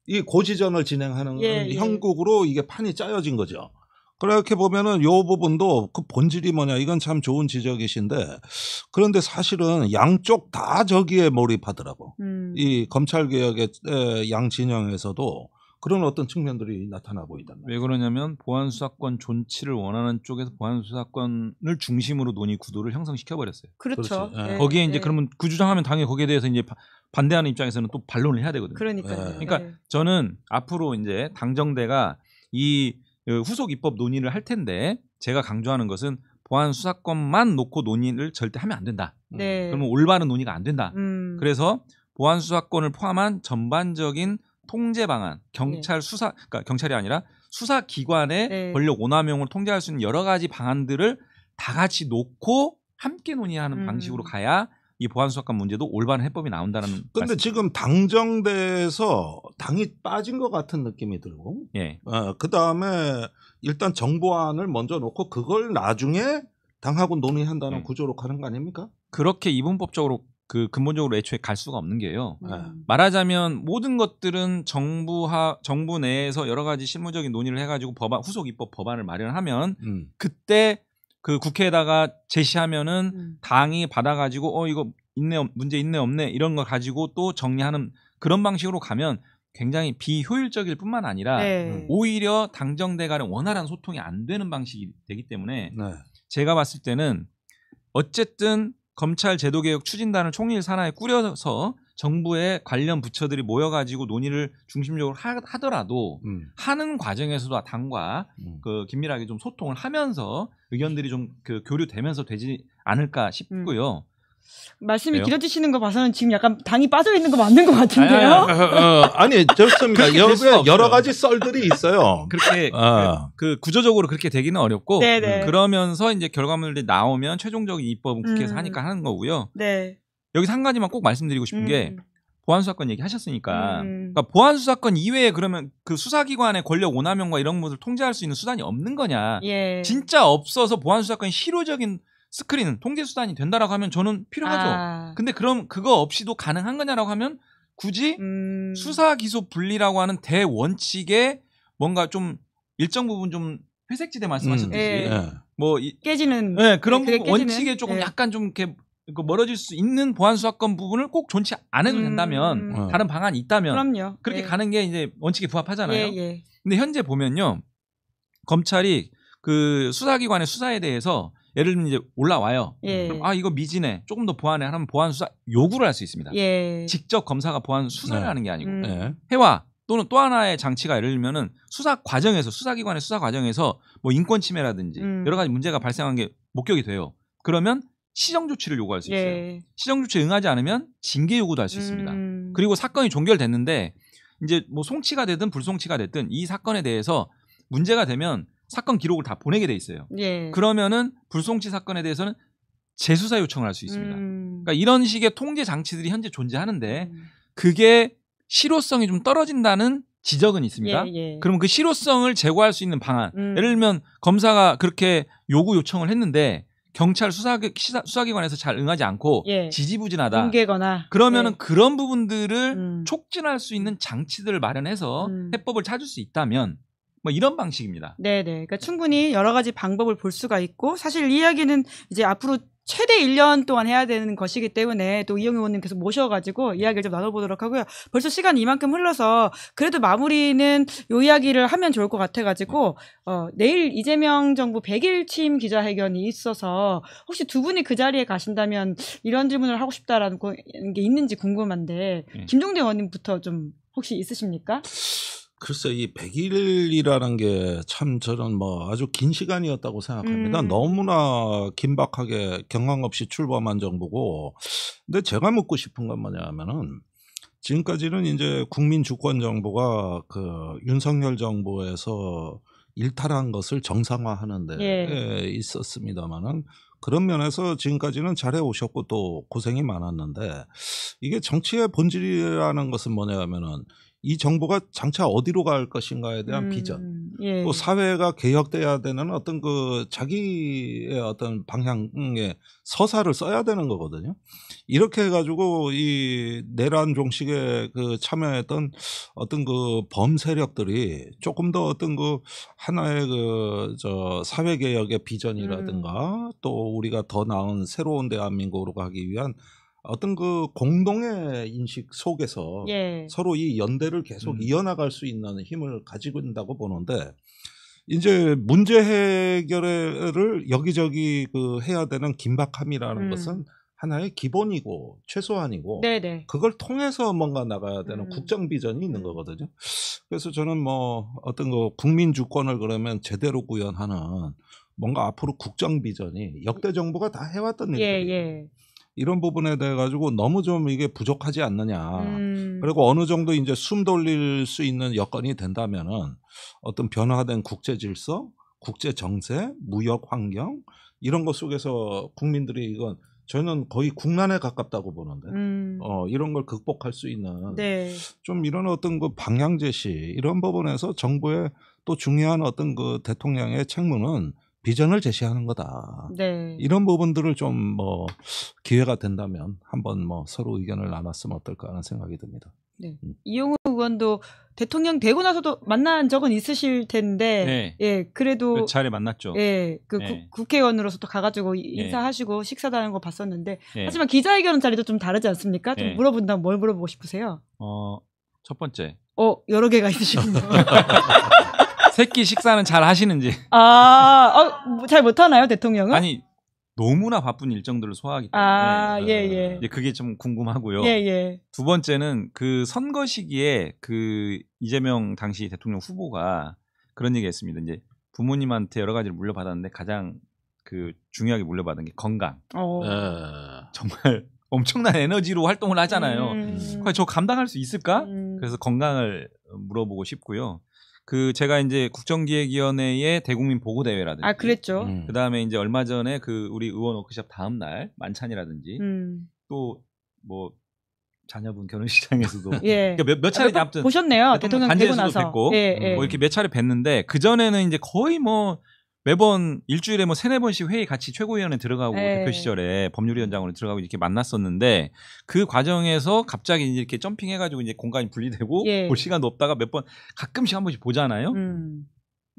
이 고지전을 진행하는 형국으로 이게 판이 짜여진 거죠. 그렇게 보면은 요 부분도 그 본질이 뭐냐 이건 참 좋은 지적이신데 그런데 사실은 양쪽 다 저기에 몰입하더라고. 이 검찰개혁의 양 진영에서도 그런 어떤 측면들이 나타나 보인단 말이에요. 왜 그러냐면 보안 수사권 존치를 원하는 쪽에서 보안 수사권을 중심으로 논의 구도를 형성시켜 버렸어요. 그렇죠. 거기에 이제 그러면 그 주장하면 당연히 거기에 대해서 이제 반대하는 입장에서는 또 반론을 해야 되거든요. 그러니까 저는 앞으로 이제 당정대가 이 후속 입법 논의를 할 텐데 제가 강조하는 것은 보안 수사권만 놓고 논의를 절대 하면 안 된다. 그러면 올바른 논의가 안 된다. 그래서 보안 수사권을 포함한 전반적인 통제 방안, 경찰 수사, 그러니까 경찰이 아니라 수사기관의 권력 오남용을 통제할 수 있는 여러 가지 방안들을 다 같이 놓고 함께 논의하는 방식으로 가야 이 보안 수사권 문제도 올바른 해법이 나온다는. 그런데 지금 당정대에서 당이 빠진 것 같은 느낌이 들고, 그 다음에 일단 정보안을 먼저 놓고 그걸 나중에 당하고 논의한다는 구조로 가는 거 아닙니까? 그렇게 이분법적으로 그 근본적으로 애초에 갈 수가 없는 게요. 말하자면 모든 것들은 정부 내에서 여러 가지 실무적인 논의를 해가지고 후속 입법 법안을 마련하면 그때 그 국회에다가 제시하면은 당이 받아가지고 이거 문제 있네 없네 이런 거 가지고 또 정리하는 그런 방식으로 가면 굉장히 비효율적일 뿐만 아니라 오히려 당정대 간의 원활한 소통이 안 되는 방식이 되기 때문에 제가 봤을 때는 어쨌든 검찰 제도개혁 추진단을 총리일 산하에 꾸려서 정부의 관련 부처들이 모여가지고 논의를 중심적으로 하더라도 하는 과정에서도 당과 그 긴밀하게 좀 소통을 하면서 의견들이 좀 그 교류되면서 되지 않을까 싶고요. 말씀이 왜요? 길어지시는 거 봐서는 지금 약간 당이 빠져 있는 거 맞는 것 같은데요? 아니 좋습니다. 여러 가지 썰들이 있어요. 그렇게 그 구조적으로 그렇게 되기는 어렵고 그러면서 이제 결과물들이 나오면 최종적인 입법은 국회에서 하니까 하는 거고요. 여기서 한 가지만 꼭 말씀드리고 싶은 게 보안 수사권 얘기하셨으니까 그러니까 보안 수사권 이외에 그러면 그 수사기관의 권력 오남용과 이런 것을 통제할 수 있는 수단이 없는 거냐? 진짜 없어서 보안 수사권이 실효적인 스크린 통제 수단이 된다라고 하면 저는 필요하죠. 근데 그럼 그거 없이도 가능한 거냐라고 하면 굳이 수사 기소 분리라고 하는 대원칙에 뭔가 좀 일정 부분 좀 회색지대 말씀하셨듯이 뭐 깨지는 그런 부분 원칙에 조금 약간 좀 이렇게 멀어질 수 있는 보안 수사권 부분을 꼭 존치 안 해도 된다면 다른 방안이 있다면 그렇게 가는 게 이제 원칙에 부합하잖아요. 근데 현재 보면요 검찰이 그 수사기관의 수사에 대해서 예를 들면 이제 올라와요. 그럼 이거 미진해. 조금 더 보완해. 하면 보완 수사 요구를 할 수 있습니다. 직접 검사가 보완 수사를 하는 게 아니고 해와 또는 또 하나의 장치가 예를 들면은 수사기관의 수사 과정에서 뭐 인권 침해라든지 여러 가지 문제가 발생한 게 목격이 돼요. 그러면 시정 조치를 요구할 수 있어요. 시정 조치에 응하지 않으면 징계 요구도 할 수 있습니다. 그리고 사건이 종결됐는데 이제 뭐 송치가 되든 불송치가 됐든 이 사건에 대해서 문제가 되면 사건 기록을 다 보내게 돼 있어요. 그러면은 불송치 사건에 대해서는 재수사 요청을 할 수 있습니다. 그러니까 이런 식의 통제 장치들이 현재 존재하는데 그게 실효성이 좀 떨어진다는 지적은 있습니다. 그러면 그 실효성을 제고할 수 있는 방안. 예를 들면 검사가 그렇게 요청을 했는데 경찰 수사기관에서 잘 응하지 않고 지지부진하다. 뭉개거나. 그러면은 그런 부분들을 촉진할 수 있는 장치들을 마련해서 해법을 찾을 수 있다면 뭐 이런 방식입니다. 네네. 그러니까 충분히 여러 가지 방법을 볼 수가 있고 사실 이 이야기는 이제 앞으로 최대 1년 동안 해야 되는 것이기 때문에 또 이용 의원님 계속 모셔가지고 이야기를 좀 나눠보도록 하고요. 벌써 시간이 이만큼 흘러서 그래도 마무리는 요 이야기를 하면 좋을 것 같아가지고 내일 이재명 정부 100일 취임 기자회견이 있어서 혹시 두 분이 그 자리에 가신다면 이런 질문을 하고 싶다라는 게 있는지 궁금한데 김종대 의원님부터 좀 혹시 있으십니까? 글쎄 이 100일이라는 게 참 저는 뭐 아주 긴 시간이었다고 생각합니다. 너무나 긴박하게 경황 없이 출범한 정부고 근데 제가 묻고 싶은 건 뭐냐면은 지금까지는 이제 국민 주권 정부가 그 윤석열 정부에서 일탈한 것을 정상화하는 데 있었습니다만은 그런 면에서 지금까지는 잘해 오셨고 또 고생이 많았는데 이게 정치의 본질이라는 것은 뭐냐면은 이 정부가 장차 어디로 갈 것인가에 대한 비전, 또 사회가 개혁돼야 되는 어떤 그 자기의 어떤 방향의 서사를 써야 되는 거거든요. 이렇게 해가지고 이 내란 종식에 그 참여했던 어떤 그 범 세력들이 조금 더 어떤 그 하나의 그 사회 개혁의 비전이라든가 또 우리가 더 나은 새로운 대한민국으로 가기 위한 어떤 그 공동의 인식 속에서 서로 이 연대를 계속 이어나갈 수 있는 힘을 가지고 있다고 보는데 이제 문제 해결을 여기저기 그 해야 되는 긴박함이라는 것은 하나의 기본이고 최소한이고 그걸 통해서 뭔가 나가야 되는 국정 비전이 있는 거거든요. 그래서 저는 뭐 어떤 그 국민 주권을 그러면 제대로 구현하는 뭔가 앞으로 국정 비전이 역대 정부가 다 해왔던 일들이에요. 이런 부분에 대해 가지고 너무 좀 이게 부족하지 않느냐. 그리고 어느 정도 이제 숨 돌릴 수 있는 여건이 된다면은 어떤 변화된 국제 질서, 국제 정세, 무역 환경 이런 것 속에서 국민들이 이건 저는 거의 국난에 가깝다고 보는데 이런 걸 극복할 수 있는 좀 이런 어떤 그 방향 제시 이런 부분에서 정부의 또 중요한 어떤 그 대통령의 책무는 비전을 제시하는 거다. 이런 부분들을 좀 뭐 기회가 된다면 한번 뭐 서로 의견을 나눴으면 어떨까 하는 생각이 듭니다. 이용우 의원도 대통령 되고 나서도 만난 적은 있으실 텐데, 그래도 몇 차례 만났죠. 국회의원으로서 또 가가지고 인사하시고 식사도 하는 거 봤었는데, 하지만 기자회견 자리도 좀 다르지 않습니까? 좀 물어본다면 뭘 물어보고 싶으세요? 첫 번째. 여러 개가 있으시군요. 새끼 식사는 잘 하시는지. 잘 못하나요, 대통령은? 아니, 너무나 바쁜 일정들을 소화하기 때문에. 이제 그게 좀 궁금하고요. 두 번째는 그 선거 시기에 그 이재명 당시 대통령 후보가 그런 얘기 했습니다. 이제 부모님한테 여러 가지를 물려받았는데 가장 그 중요하게 물려받은 게 건강. 정말 엄청난 에너지로 활동을 하잖아요. 저 감당할 수 있을까? 그래서 건강을 물어보고 싶고요. 그 제가 이제 국정기획위원회의 대국민 보고대회라든지, 그랬죠. 그 다음에 이제 얼마 전에 그 우리 의원 워크숍 다음 날 만찬이라든지, 또 뭐 자녀분 결혼식장에서도 그러니까 몇 차례 아무튼 보셨네요. 대통령 되고 나서 뵙고, 뭐 이렇게 몇 차례 뵀는데 그 전에는 이제 거의 뭐 매번 일주일에 뭐 3-4번씩 회의 같이 최고위원회 들어가고 대표 시절에 법률위원장으로 들어가고 이렇게 만났었는데 그 과정에서 갑자기 이제 이렇게 점핑해가지고 이제 공간이 분리되고 볼 시간도 없다가 몇 번 가끔씩 한 번씩 보잖아요.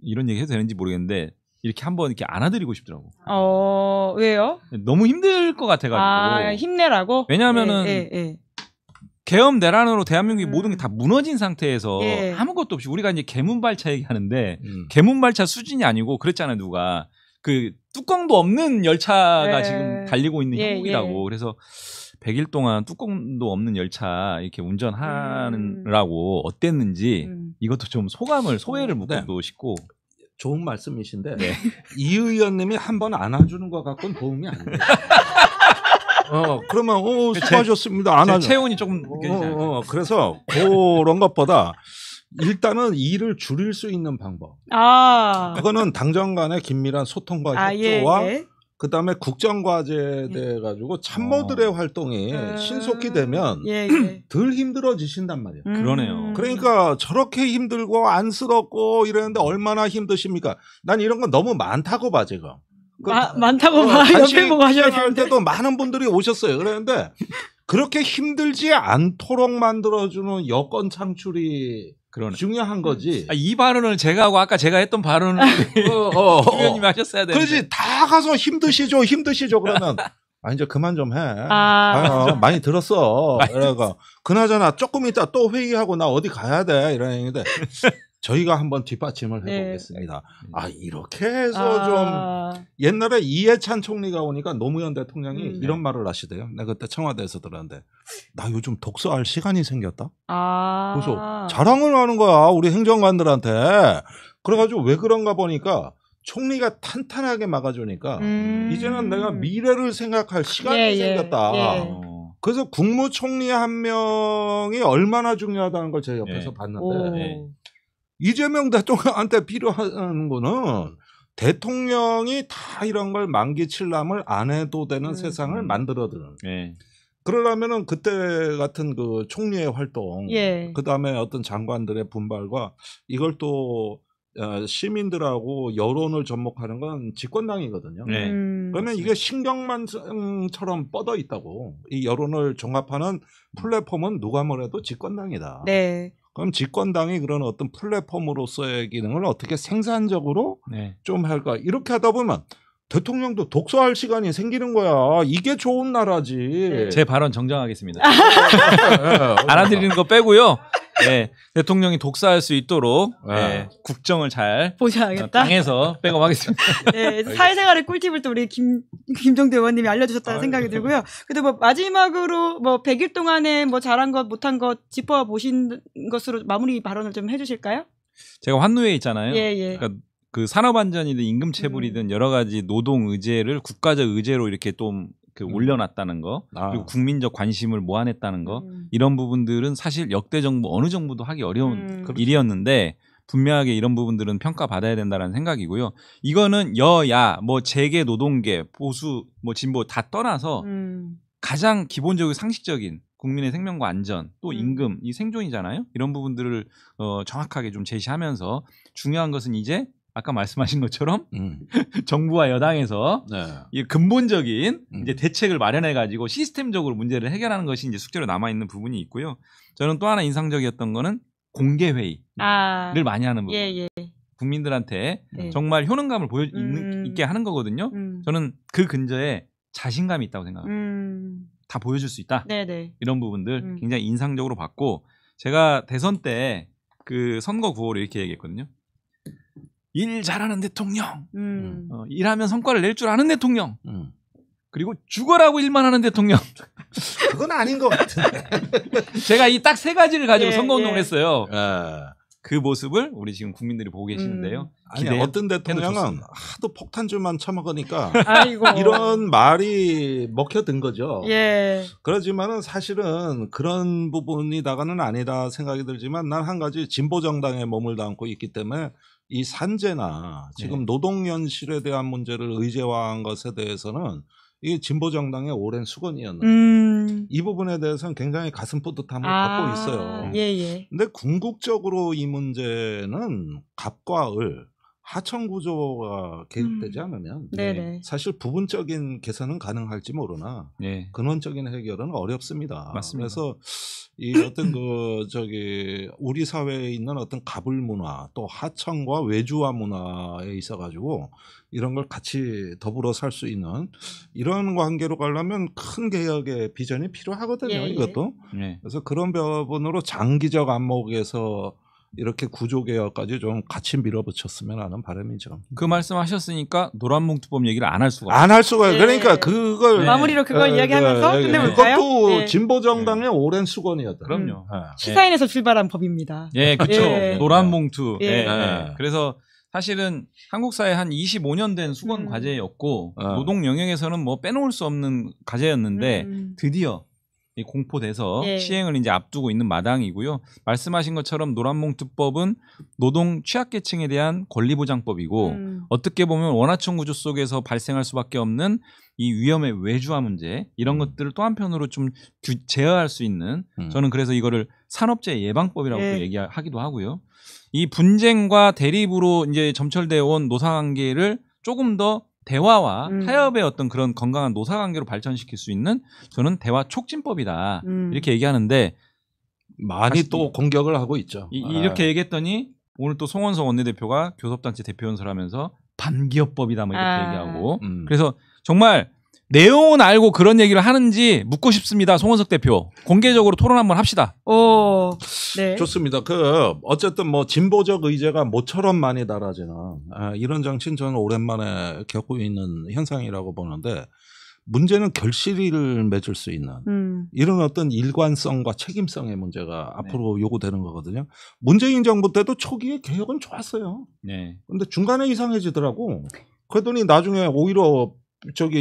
이런 얘기 해도 되는지 모르겠는데 이렇게 한번 이렇게 안아드리고 싶더라고. 왜요? 너무 힘들 것 같아가지고. 힘내라고? 왜냐하면은 계엄 내란으로 대한민국이 모든 게 다 무너진 상태에서 아무것도 없이 우리가 이제 개문발차 얘기하는데 개문발차 수준이 아니고 그랬잖아요. 누가 그 뚜껑도 없는 열차가 지금 달리고 있는 형국이라고. 그래서 100일 동안 뚜껑도 없는 열차 이렇게 운전하느라고 어땠는지 이것도 좀 소회를 묻고 싶고. 좋은 말씀이신데 이 의원님이 한번 안아주는 것 갖고는 도움이 안 돼요. 그러면 수고하셨습니다. 안 하죠. 체온이 조금 그래서 그런 것보다 일단은 일을 줄일 수 있는 방법. 그거는 당정 간의 긴밀한 소통과 협조와 그다음에 국정과제 돼 가지고 참모들의 활동이 신속히 되면 덜 힘들어지신단 말이에요. 그러네요. 그러니까 저렇게 힘들고 안쓰럽고 이러는데 얼마나 힘드십니까? 난 이런 건 너무 많다고 봐 지금. 많다고 봐. 옆에 보고 하셔야 할 되는데. 때도 많은 분들이 오셨어요. 그랬는데 그렇게 힘들지 않도록 만들어주는 여건 창출이 중요한 거지. 이 발언을 제가 하고 아까 제가 했던 발언을 의원님이 하셨어야 되는데. 그렇지. 다 가서 힘드시죠. 그러면 이제 그만 좀 해. 많이 들었어. 그래가 그나저나 조금 이따 또 회의하고 나 어디 가야 돼. 이런 얘기인데 저희가 한번 뒷받침을 해보겠습니다. 이렇게 해서 좀 옛날에 이해찬 총리가 오니까 노무현 대통령이 이런 말을 하시대요. 내가 그때 청와대에서 들었는데 나 요즘 독서할 시간이 생겼다. 그래서 자랑을 하는 거야 우리 행정관들한테. 그래가지고 왜 그런가 보니까 총리가 탄탄하게 막아주니까 이제는 내가 미래를 생각할 시간이 생겼다. 그래서 국무총리 한 명이 얼마나 중요하다는 걸 제가 옆에서 봤는데 이재명 대통령한테 필요한 거는 대통령이 다 이런 걸 만기칠람을 안 해도 되는 세상을 만들어드는. 그러려면은 그때 같은 그 총리의 활동, 그 다음에 어떤 장관들의 분발과 이걸 또 시민들하고 여론을 접목하는 건 집권당이거든요. 그러면 이게 신경만처럼 뻗어 있다고. 이 여론을 종합하는 플랫폼은 누가 뭐래도 집권당이다. 그럼 집권당이 그런 어떤 플랫폼으로서의 기능을 어떻게 생산적으로 좀 할까? 이렇게 하다 보면 대통령도 독서할 시간이 생기는 거야. 이게 좋은 나라지. 제 발언 정정하겠습니다. 알아들리는 거 빼고요. 대통령이 독서할 수 있도록 국정을 잘 보셔야겠다. 당에서 백업하겠습니다. 사회생활의 꿀팁을 또 우리 김종대 의원님이 알려주셨다는 생각이 들고요. 그래도 뭐 마지막으로 뭐 100일 동안에 뭐 잘한 것 못한 것 짚어보신 것으로 마무리 발언을 좀 해주실까요? 제가 환노위에 있잖아요. 그러니까 그 산업안전이든 임금체불이든 여러 가지 노동 의제를 국가적 의제로 이렇게 좀 올려놨다는 거, 그리고 국민적 관심을 모아냈다는 거, 이런 부분들은 사실 역대 정부 어느 정부도 하기 어려운 일이었는데 분명하게 이런 부분들은 평가받아야 된다는 생각이고요. 이거는 여야, 뭐 재계, 노동계, 보수, 뭐 진보 다 떠나서 가장 기본적이고 상식적인 국민의 생명과 안전, 또 임금, 이 생존이잖아요. 이런 부분들을 정확하게 좀 제시하면서 중요한 것은 이제 아까 말씀하신 것처럼 정부와 여당에서 이 근본적인 이제 대책을 마련해 가지고 시스템적으로 문제를 해결하는 것이 이제 숙제로 남아 있는 부분이 있고요. 저는 또 하나 인상적이었던 거는 공개 회의를 많이 하는 부분. 국민들한테 정말 효능감을 있게 하는 거거든요. 저는 그 근저에 자신감이 있다고 생각합니다. 다 보여줄 수 있다. 이런 부분들 굉장히 인상적으로 봤고, 제가 대선 때 그 선거 구호를 이렇게 얘기했거든요. 일 잘하는 대통령, 일하면 성과를 낼 줄 아는 대통령, 그리고 죽어라고 일만 하는 대통령. 그건 아닌 것 같은데. 제가 이 딱 세 가지를 가지고 선거운동을 했어요. 그 모습을 우리 지금 국민들이 보고 계시는데요. 아니, 어떤 대통령은 하도 폭탄주만 처먹으니까 이런 말이 먹혀든 거죠. 그렇지만은 사실은 그런 부분이다가는 아니다 생각이 들지만 난 한 가지 진보 정당에 몸을 담고 있기 때문에 이 산재나 지금 노동연실에 대한 문제를 의제화한 것에 대해서는 이게 진보 정당의 오랜 수건이었는데 이 부분에 대해서는 굉장히 가슴 뿌듯함을 갖고 있어요. 근데 궁극적으로 이 문제는 갑과 을, 하청 구조가 개입되지 않으면 사실 부분적인 개선은 가능할지 모르나 근원적인 해결은 어렵습니다. 맞습니다. 그래서 이 어떤 우리 사회에 있는 어떤 갑을 문화 또 하청과 외주화 문화에 있어 가지고 이런 걸 같이 더불어 살 수 있는 이런 관계로 가려면 큰 개혁의 비전이 필요하거든요. 이것도. 그래서 그런 부분으로 장기적 안목에서 이렇게 구조개혁까지 좀 같이 밀어붙였으면 하는 바람이죠. 그 말씀하셨으니까 노란봉투법 얘기를 안 할 수가 안 할 수가. 그러니까 그걸 마무리로 그걸 이야기하면서 끝내볼까요? 그것도 진보 정당의 오랜 수건이었다. 그럼요. 시사인에서 출발한 법입니다. 그렇죠. 노란봉투. 그래서 사실은 한국 사회 한 25년 된 수건 과제였고 노동 영역에서는 뭐 빼놓을 수 없는 과제였는데 드디어 공포돼서 시행을 이제 앞두고 있는 마당이고요. 말씀하신 것처럼 노란봉투법은 노동 취약계층에 대한 권리보장법이고 어떻게 보면 원하청 구조 속에서 발생할 수밖에 없는 이 위험의 외주화 문제 이런 것들을 또 한편으로 좀 제어할 수 있는 저는 그래서 이거를 산업재해 예방법이라고 얘기하기도 하고요. 이 분쟁과 대립으로 이제 점철되어 온 노사관계를 조금 더 대화와 타협의 어떤 그런 건강한 노사관계로 발전시킬 수 있는 저는 대화 촉진법이다 이렇게 얘기하는데 많이 또 공격을 하고 있죠. 이렇게 얘기했더니 오늘 또 송원석 원내대표가 교섭단체 대표 연설을 하면서 반기업법이다 뭐 이렇게 얘기하고 그래서 정말 내용은 알고 그런 얘기를 하는지 묻고 싶습니다. 송원석 대표 공개적으로 토론 한번 합시다. 오, 네. 좋습니다. 어쨌든 뭐 진보적 의제가 모처럼 많이 달아지는 이런 정치는 저는 오랜만에 겪고 있는 현상이라고 보는데 문제는 결실을 맺을 수 있는 이런 어떤 일관성과 책임성의 문제가 앞으로 요구되는 거거든요. 문재인 정부 때도 초기에 개혁은 좋았어요. 그런데 중간에 이상해지더라고. 그러더니 나중에 오히려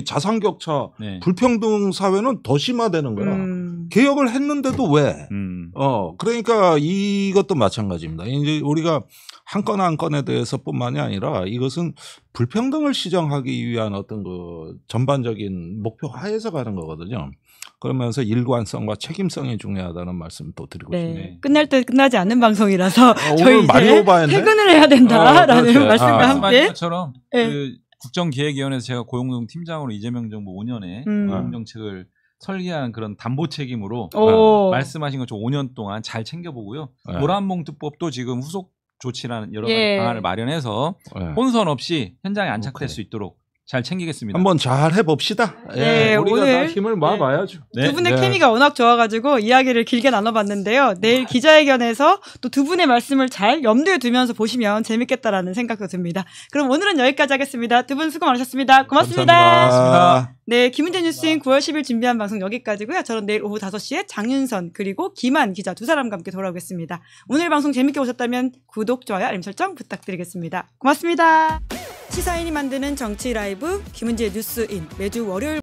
자산격차, 불평등 사회는 더 심화되는 거야. 개혁을 했는데도 왜? 그러니까 이것도 마찬가지입니다. 이제 우리가 한 건 한 건에 대해서뿐만이 아니라 이것은 불평등을 시정하기 위한 어떤 그 전반적인 목표 하에서 가는 거거든요. 그러면서 일관성과 책임성이 중요하다는 말씀 또 드리고 싶네요. 끝날 때 끝나지 않는 방송이라서 저희 이제 퇴근을 해야 된다라는 말씀과 함께. 것처럼 그 국정기획위원회에서 제가 고용노동 팀장으로 이재명 정부 5년에 고용정책을 설계한 그런 담보 책임으로 말씀하신 것처럼 5년 동안 잘 챙겨보고요. 노란봉투법도 지금 후속 조치라는 여러 가지 방안을 마련해서 혼선 없이 현장에 안착될 수 있도록 잘 챙기겠습니다. 한번 잘 해봅시다. 우리가 오늘 다 힘을 모아봐야죠. 두 분의 케미가 워낙 좋아가지고 이야기를 길게 나눠봤는데요. 내일 기자회견에서 또 두 분의 말씀을 잘 염두에 두면서 보시면 재밌겠다라는 생각도 듭니다. 그럼 오늘은 여기까지 하겠습니다. 두 분 수고 많으셨습니다. 고맙습니다. 감사합니다. 네, 김은재 뉴스인 9월 10일 준비한 방송 여기까지고요. 저는 내일 오후 5시에 장윤선 그리고 김한 기자 두 사람과 함께 돌아오겠습니다. 오늘 방송 재밌게 보셨다면 구독, 좋아요, 알림 설정 부탁드리겠습니다. 고맙습니다. 시사인이 만드는 정치 라이브 김은재 뉴스인 매주 월요일